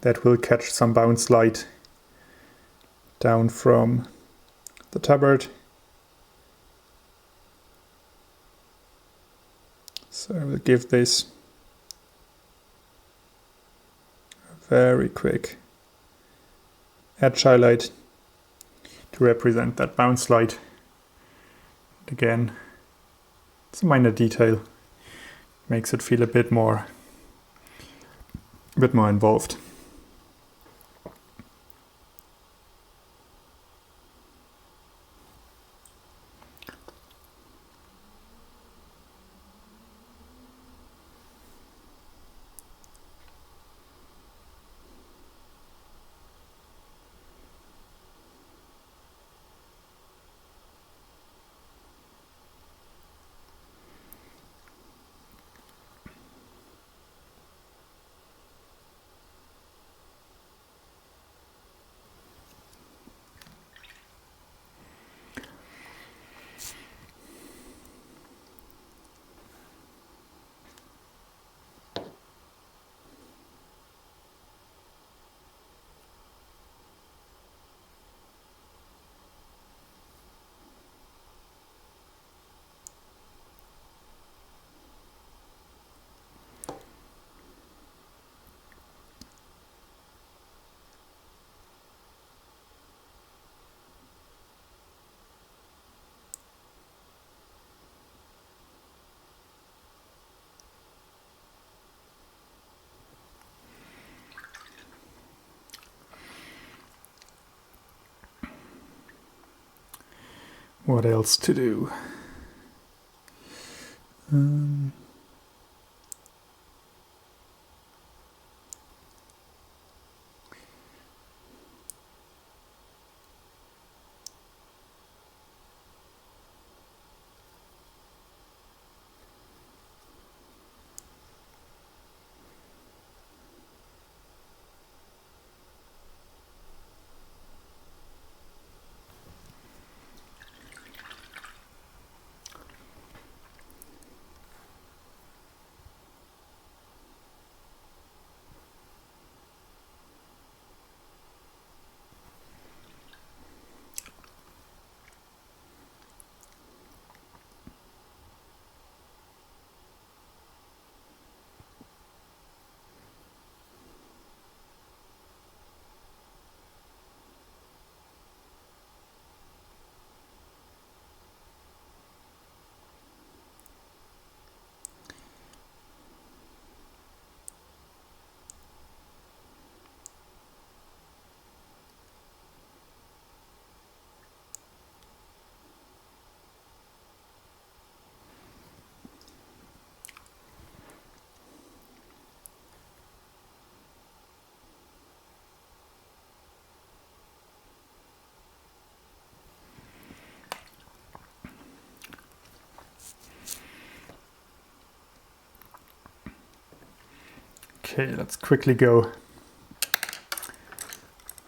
that will catch some bounce light down from the tabard. So I will give this a very quick edge highlight to represent that bounce light. And again, it's a minor detail, makes it feel a bit more involved. What else to do? Okay, let's quickly go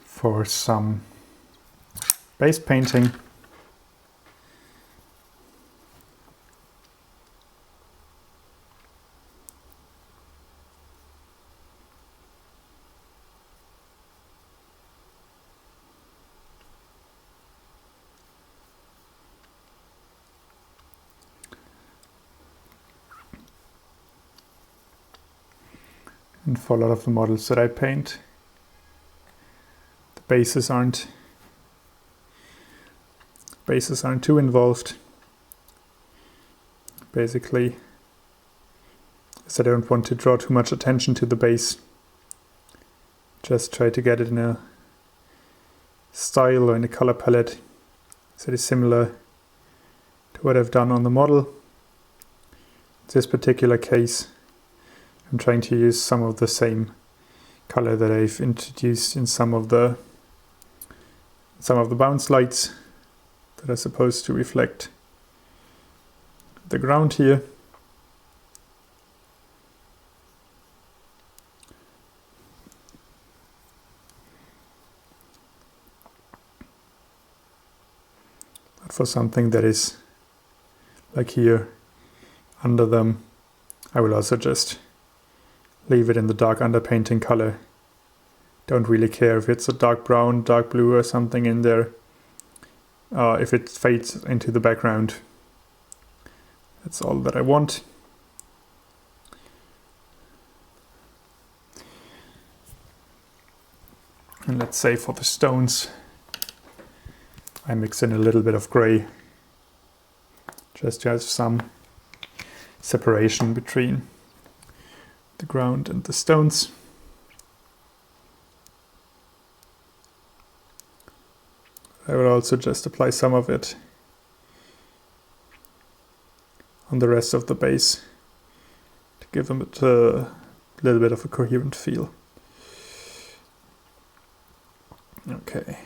for some base painting. And for a lot of the models that I paint, the bases aren't too involved. Basically, as I don't want to draw too much attention to the base, just try to get it in a style or in a color palette that is similar to what I've done on the model. In this particular case, I'm trying to use some of the same color that I've introduced in some of the bounce lights that are supposed to reflect the ground here. But for something that is like here under them, I will also just leave it in the dark underpainting color Don't really care if it's a dark brown, dark blue or something in there. If it fades into the background, that's all that I want. And let's say for the stones, I mix in a little bit of gray, just to have some separation between the ground and the stones. I will also just apply some of it on the rest of the base to give them a little bit of a coherent feel. Okay.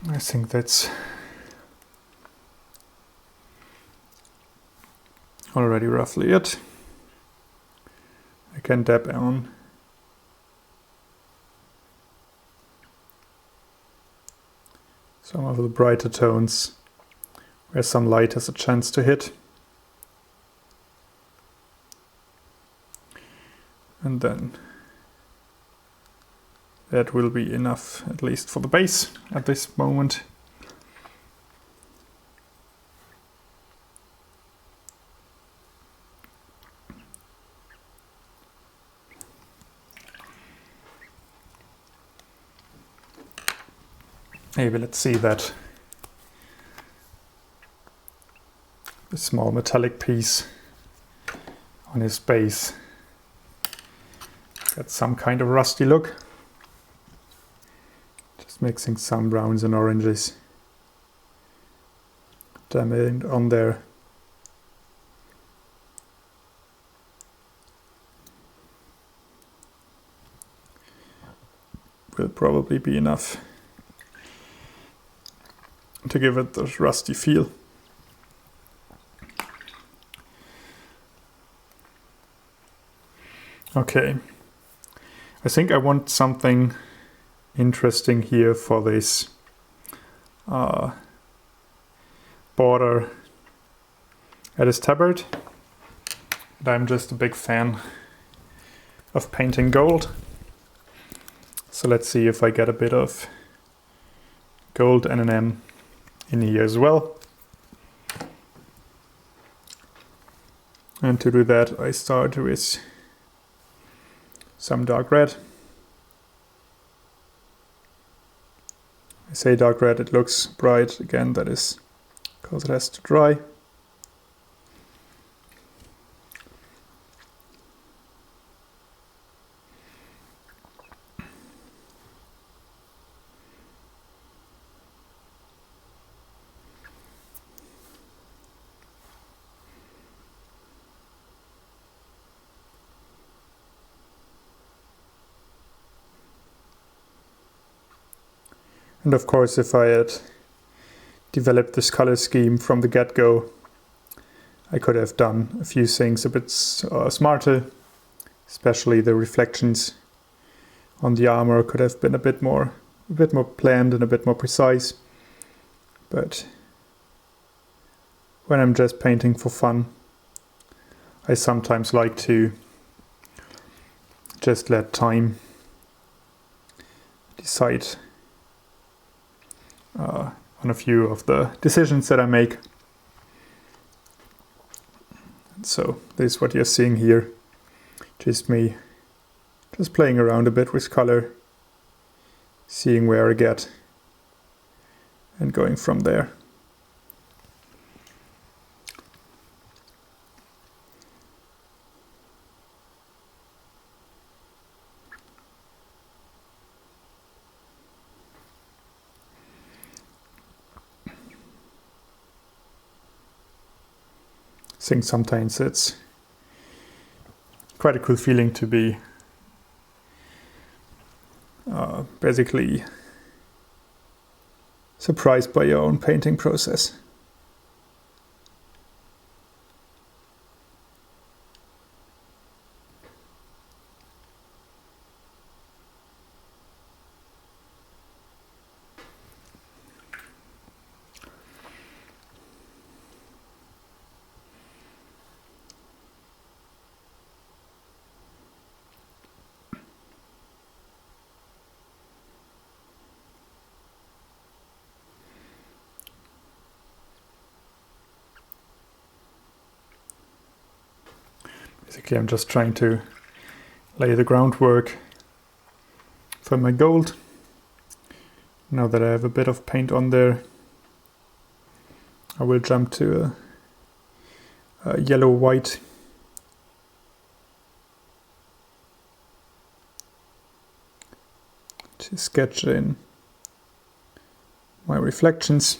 I think that's already roughly it. I can dab on some of the brighter tones where some light has a chance to hit. And then that will be enough, at least for the base at this moment. Maybe let's see that the small metallic piece on his base got some kind of rusty look. Just mixing some browns and oranges. Damming on there. Will probably be enough to give it the rusty feel. Okay, I think I want something interesting here for this border at his tabard. And I'm just a big fan of painting gold. So let's see if I get a bit of gold N&M in here as well. And to do that, I start with some dark red. I say dark red, it looks bright. Again, that is because it has to dry. And of course, if I had developed this color scheme from the get-go, I could have done a few things a bit smarter, especially the reflections on the armor could have been a bit more planned and a bit more precise. But when I'm just painting for fun, I sometimes like to just let time decide on a few of the decisions that I make. So this is what you're seeing here, just me just playing around a bit with color, seeing where I get and going from there. I think sometimes it's quite a cool feeling to be basically surprised by your own painting process. Basically, I'm just trying to lay the groundwork for my gold. Now that I have a bit of paint on there, I will jump to a yellow-white. To sketch in my reflections.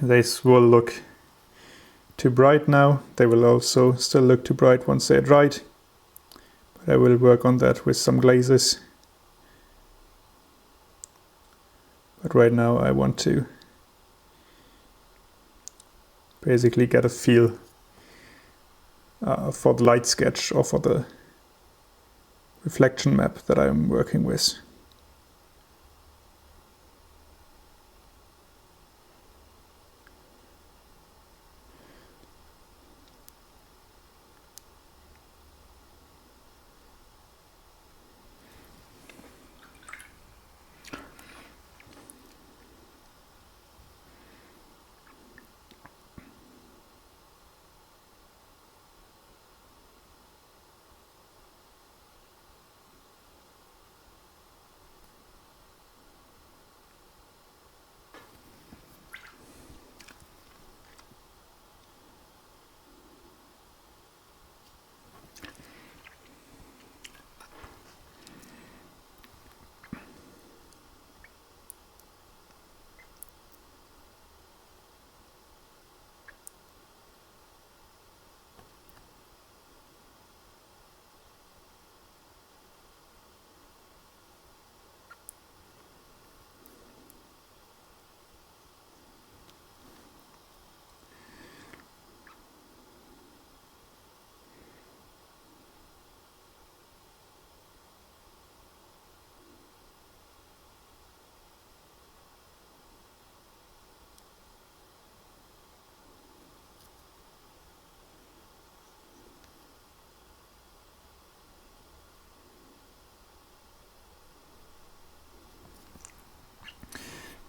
These will look too bright now. They will also still look too bright once they're dried. But I will work on that with some glazes. But right now I want to basically get a feel for the light sketch or for the reflection map that I'm working with.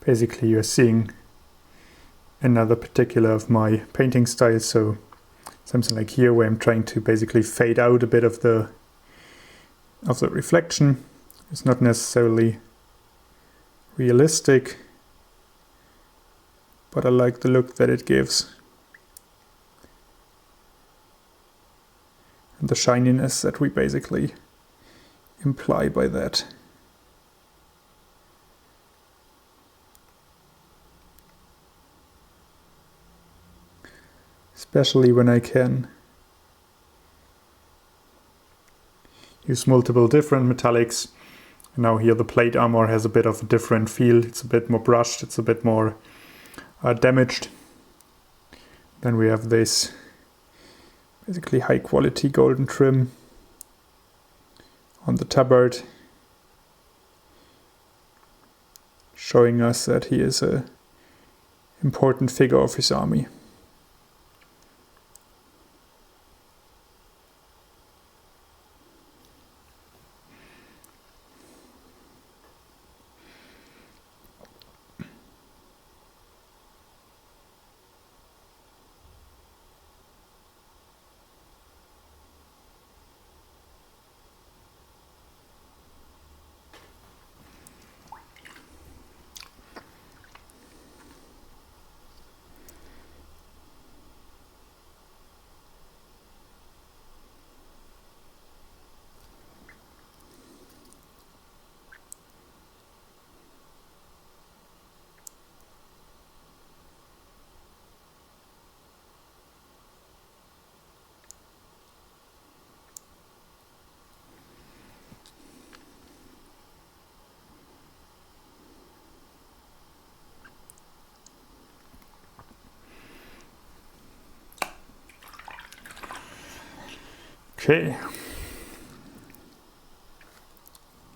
Basically, you're seeing another particular of my painting style, so something like here where I'm trying to basically fade out a bit of the reflection. It's not necessarily realistic, but I like the look that it gives and the shininess that we basically imply by that. Especially when I can use multiple different metallics. Now here the plate armor has a bit of a different feel. It's a bit more brushed, it's a bit more damaged. Then we have this basically high quality golden trim on the tabard, showing us that he is an important figure of his army. Okay,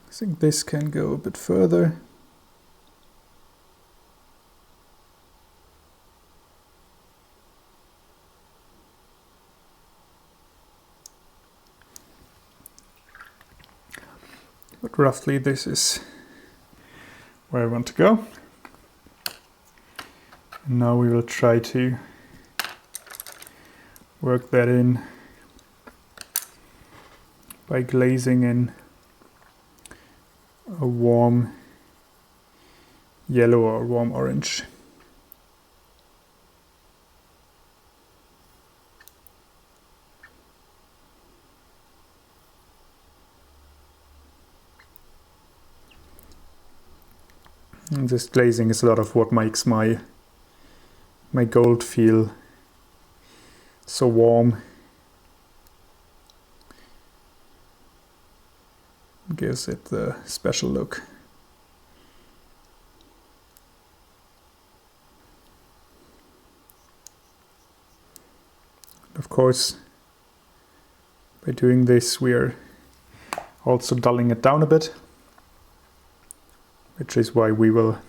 I think this can go a bit further. But roughly this is where I want to go. And now we will try to work that in by glazing in a warm yellow or warm orange. And this glazing is a lot of what makes my gold feel so warm. Gives it the special look. Of course, by doing this, we're also dulling it down a bit, which is why we will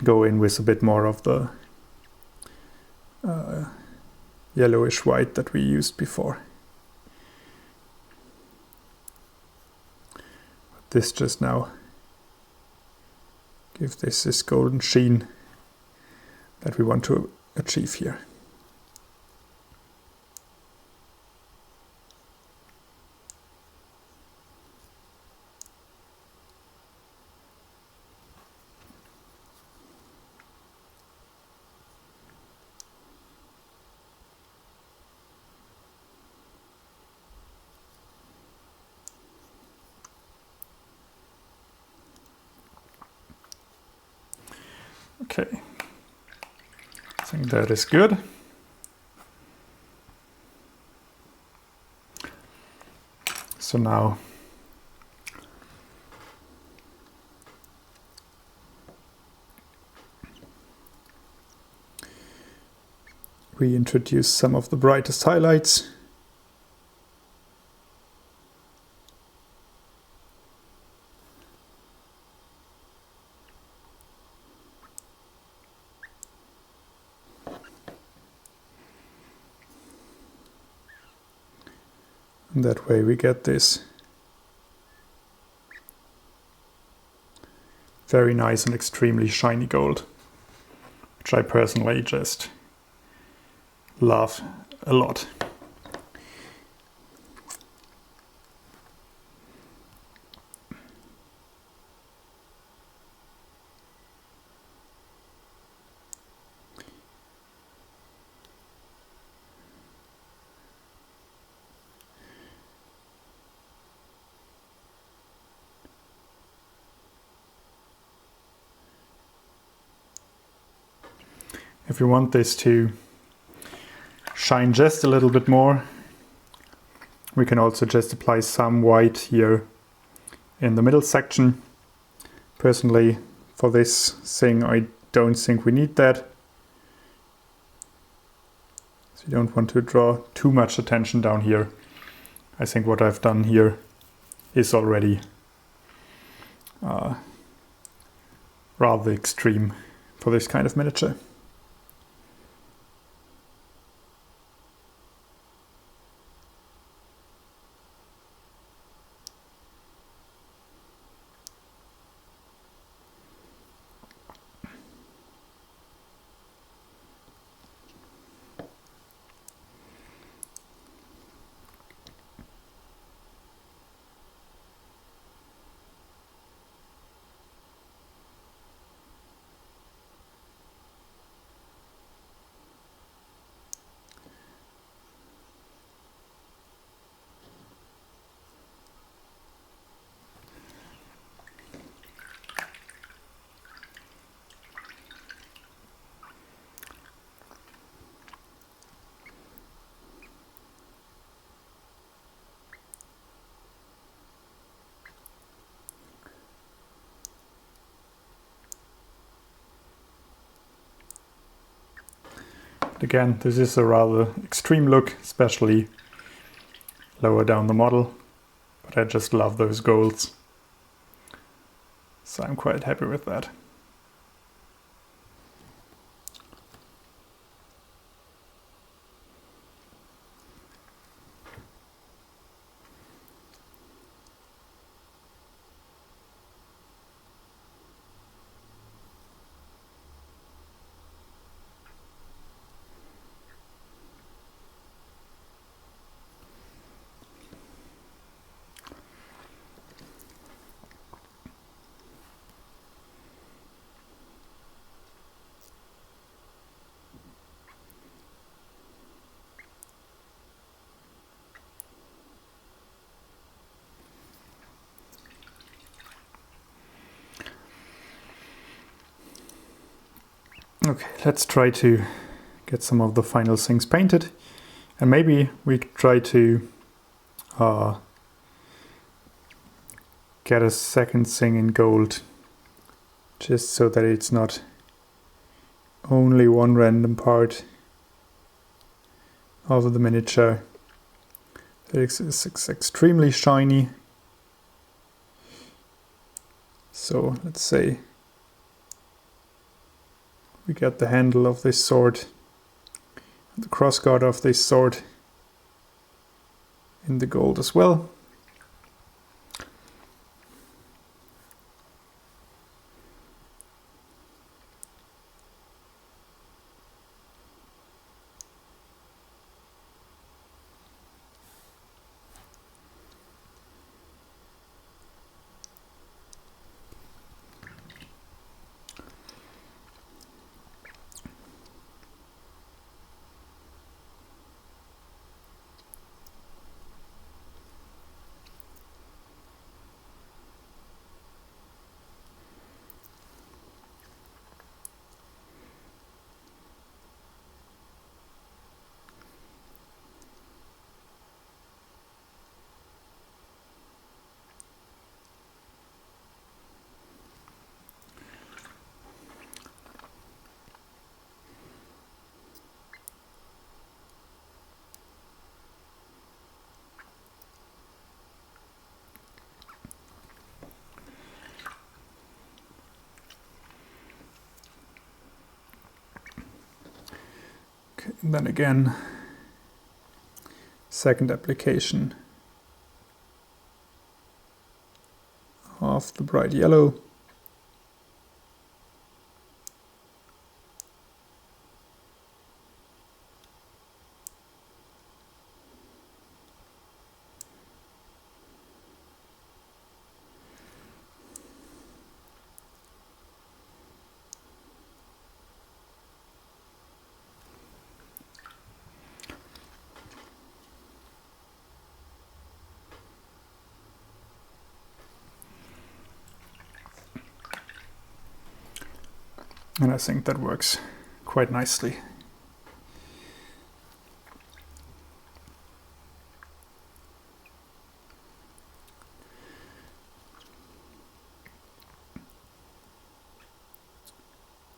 go in with a bit more of the yellowish white that we used before. This just now gives this golden sheen that we want to achieve here. Okay, I think that is good. So now we introduce some of the brightest highlights. And that way we get this very nice and extremely shiny gold, which I personally just love a lot. If you want this to shine just a little bit more, we can also just apply some white here in the middle section. Personally, for this thing, I don't think we need that. So you don't want to draw too much attention down here. I think what I've done here is already rather extreme for this kind of miniature. Again, this is a rather extreme look, especially lower down the model, but I just love those golds, so I'm quite happy with that. Okay, let's try to get some of the final things painted, and maybe we try to get a second thing in gold, just so that it's not only one random part of the miniature. It's extremely shiny. So let's say we get the handle of this sword, the crossguard of this sword in the gold as well. And then again, second application of the bright yellow. And I think that works quite nicely.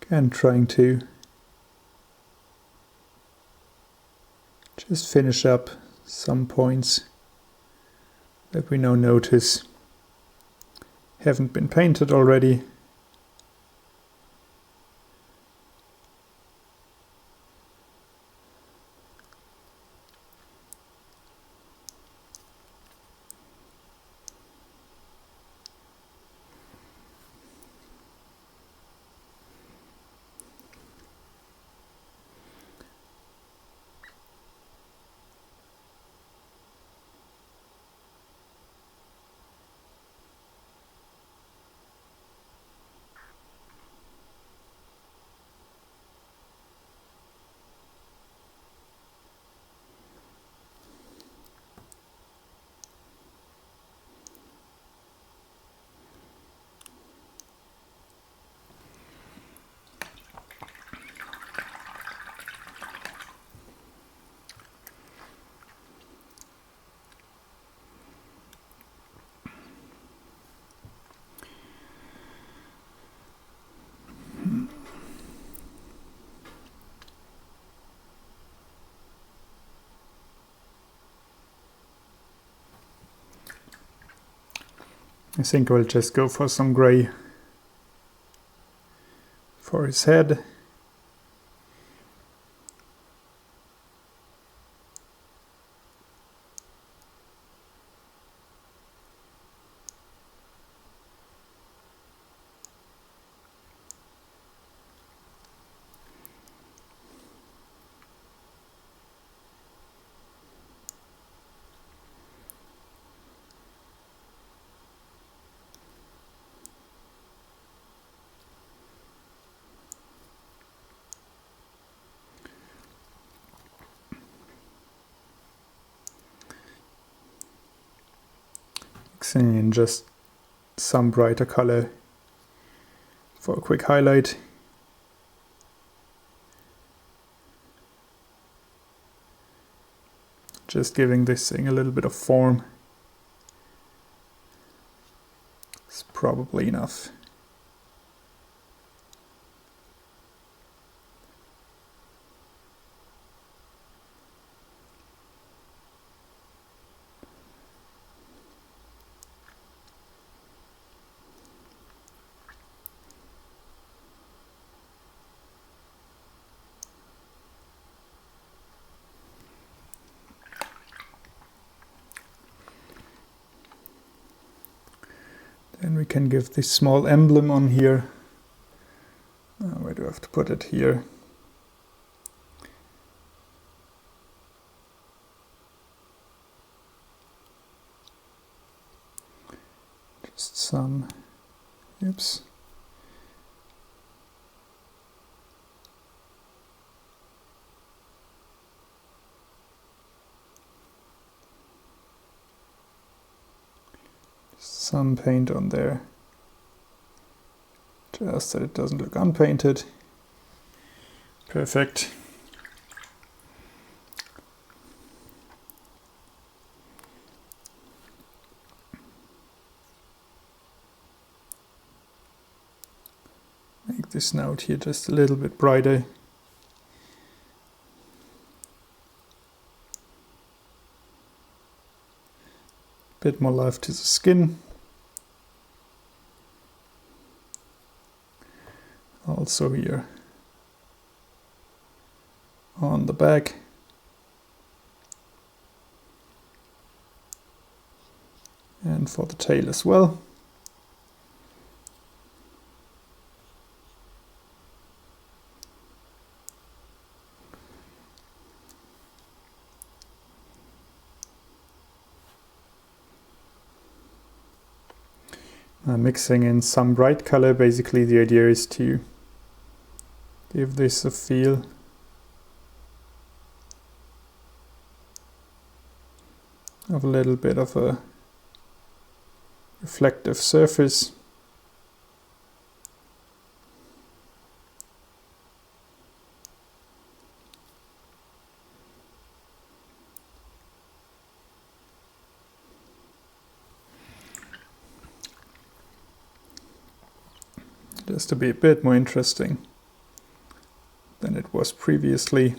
Again, trying to just finish up some points that we now notice haven't been painted already. I think I'll just go for some gray for his head. Mixing in just some brighter color for a quick highlight. just giving this thing a little bit of form is probably enough. Then we can give this small emblem on here. Where do I have to put it? Here. Just some, oops. Some paint on there, just that it doesn't look unpainted. Perfect. Make this note here just a little bit brighter. Bit more life to the skin. Also here on the back. And for the tail as well. Mixing in some bright color. Basically the idea is to give this a feel of a little bit of a reflective surface. Just to be a bit more interesting than it was previously.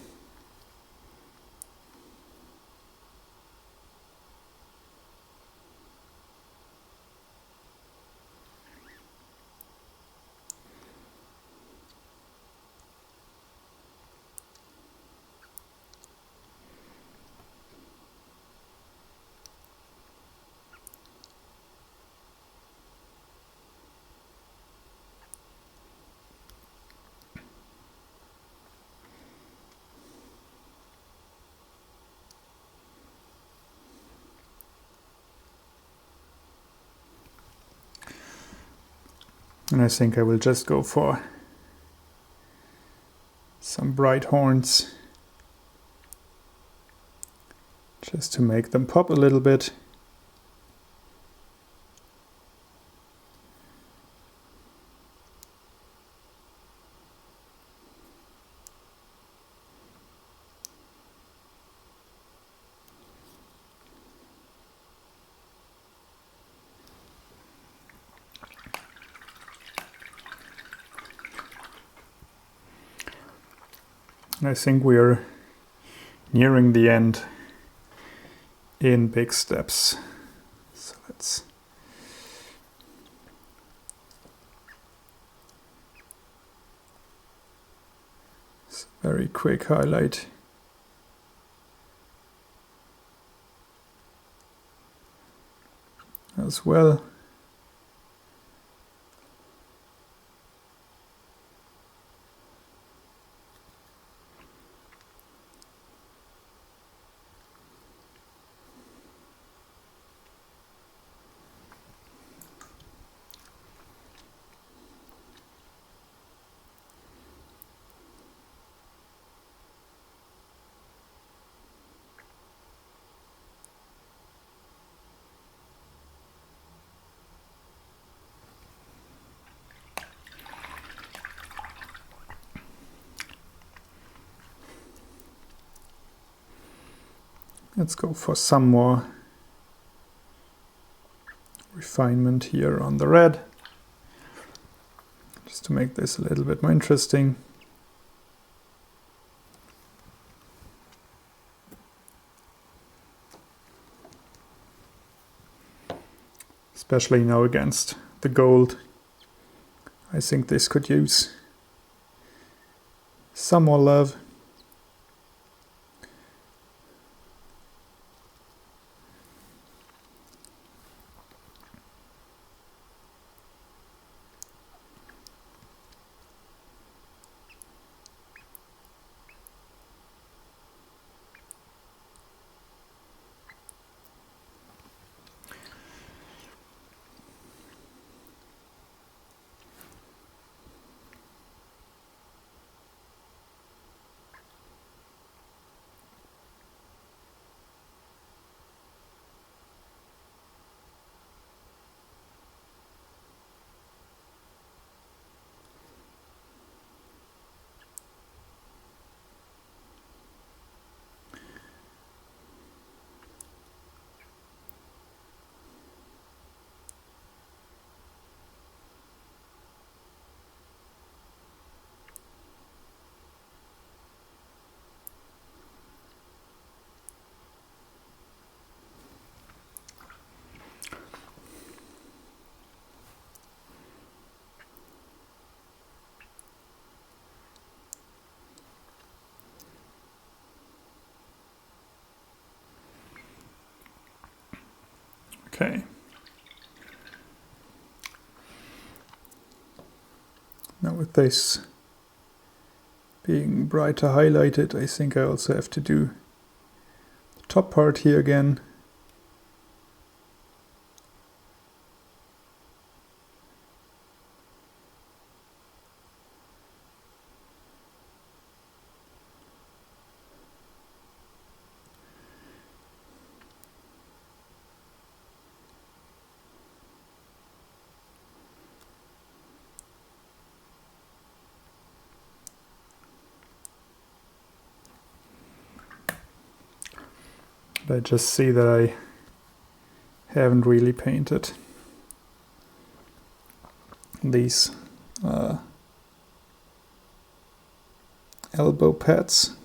And I think I will just go for some bright horns, just to make them pop a little bit. I think we're nearing the end in big steps. So let's very quick highlight. As well. Let's go for some more refinement here on the red, just to make this a little bit more interesting. Especially now against the gold, I think this could use some more love. Okay. Now with this being brighter highlighted, I think I also have to do the top part here again. I just see that I haven't really painted these elbow pads,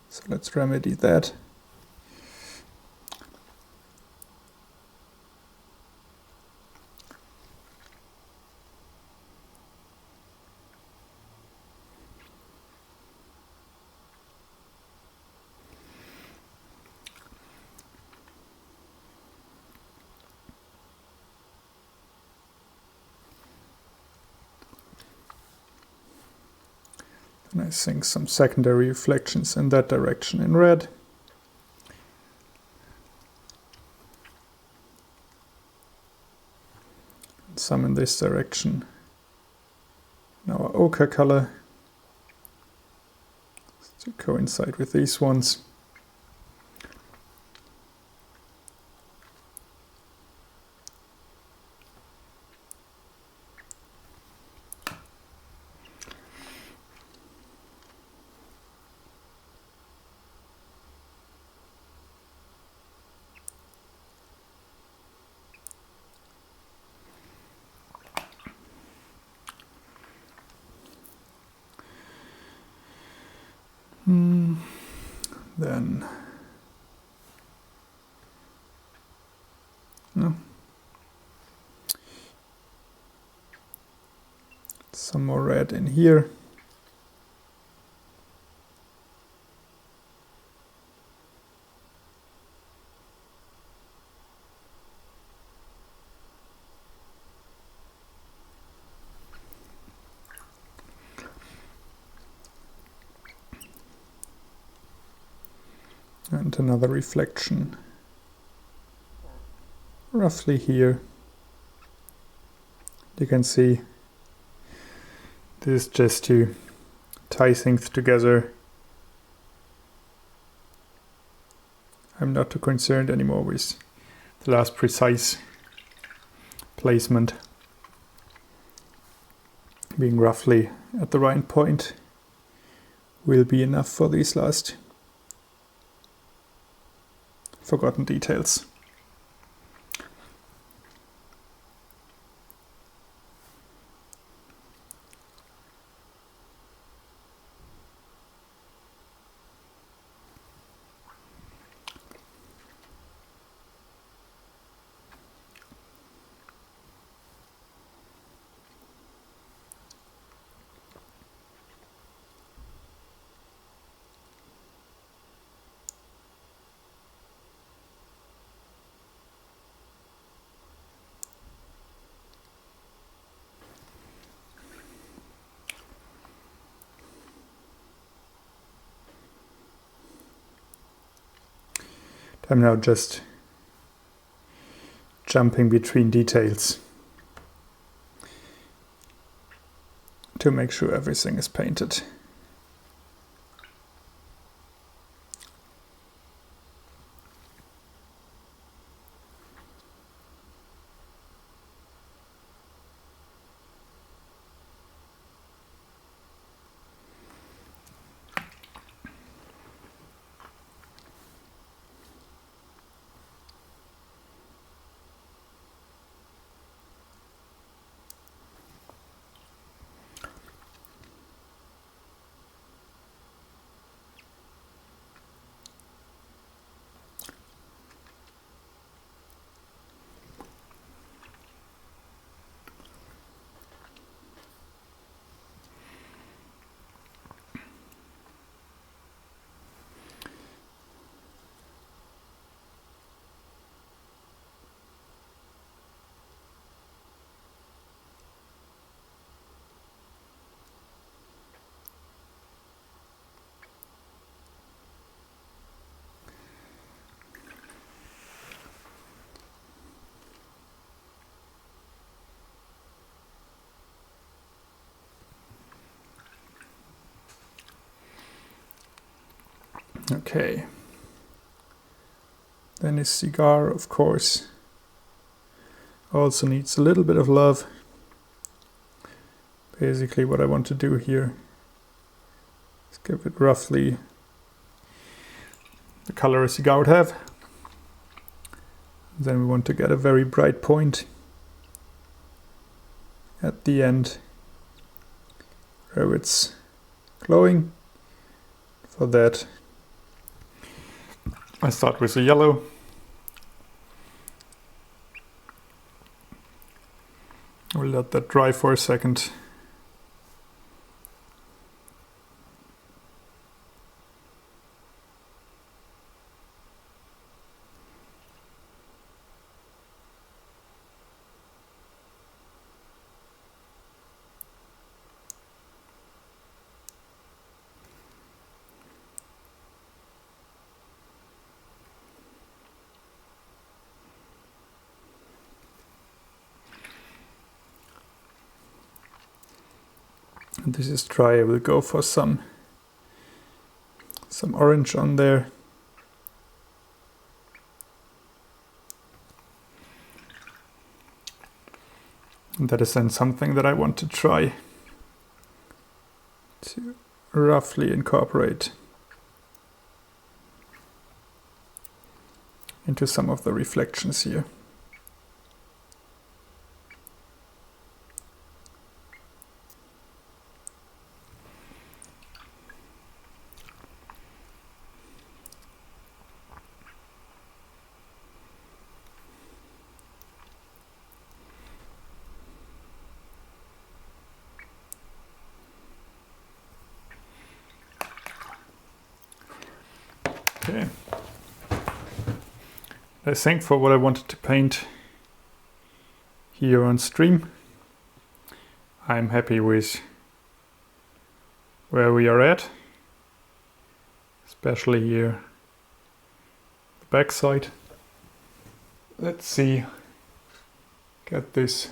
so let's remedy that. And I think some secondary reflections in that direction in red. And some in this direction in our ochre color to coincide with these ones. Then no. Some more red in here. And another reflection roughly here. You can see this is just to tie things together. I'm not too concerned anymore with the last precise placement being roughly at the right point will be enough for these last forgotten details. I'm now just jumping between details to make sure everything is painted. Okay. Then his cigar, of course, also needs a little bit of love. Basically what I want to do here is give it roughly the color a cigar would have. Then we want to get a very bright point at the end where it's glowing. For that, I start with the yellow. We'll let that dry for a second. And this is dry. I will go for some orange on there. And that is then something that I want to try to roughly incorporate into some of the reflections here. Okay. I think for what I wanted to paint here on stream, I'm happy with where we are at, especially here the back side. Let's see, get this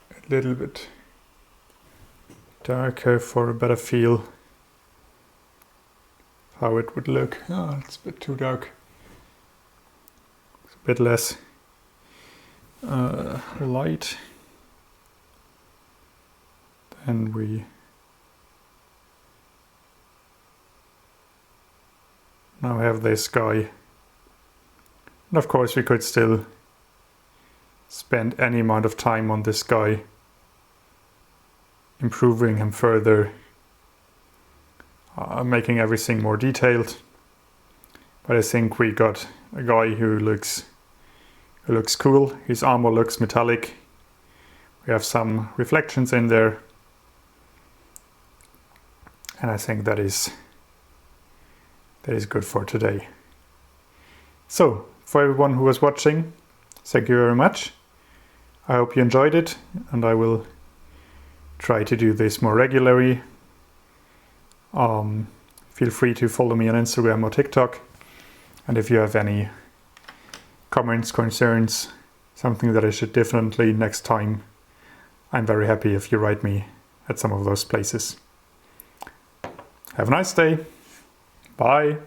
a little bit darker for a better feel how it would look. Oh, it's a bit too dark. It's a bit less light. Then we Now we have this guy. And of course we could still spend any amount of time on this guy, improving him further, making everything more detailed. But I think we got a guy who looks cool. His armor looks metallic. We have some reflections in there. And I think that is good for today. So, for everyone who was watching, thank you very much. I hope you enjoyed it, and I will try to do this more regularly. Feel free to follow me on Instagram or TikTok. And if you have any comments, concerns, something that I should differently next time, I'm very happy if you write me at some of those places. Have a nice day. Bye.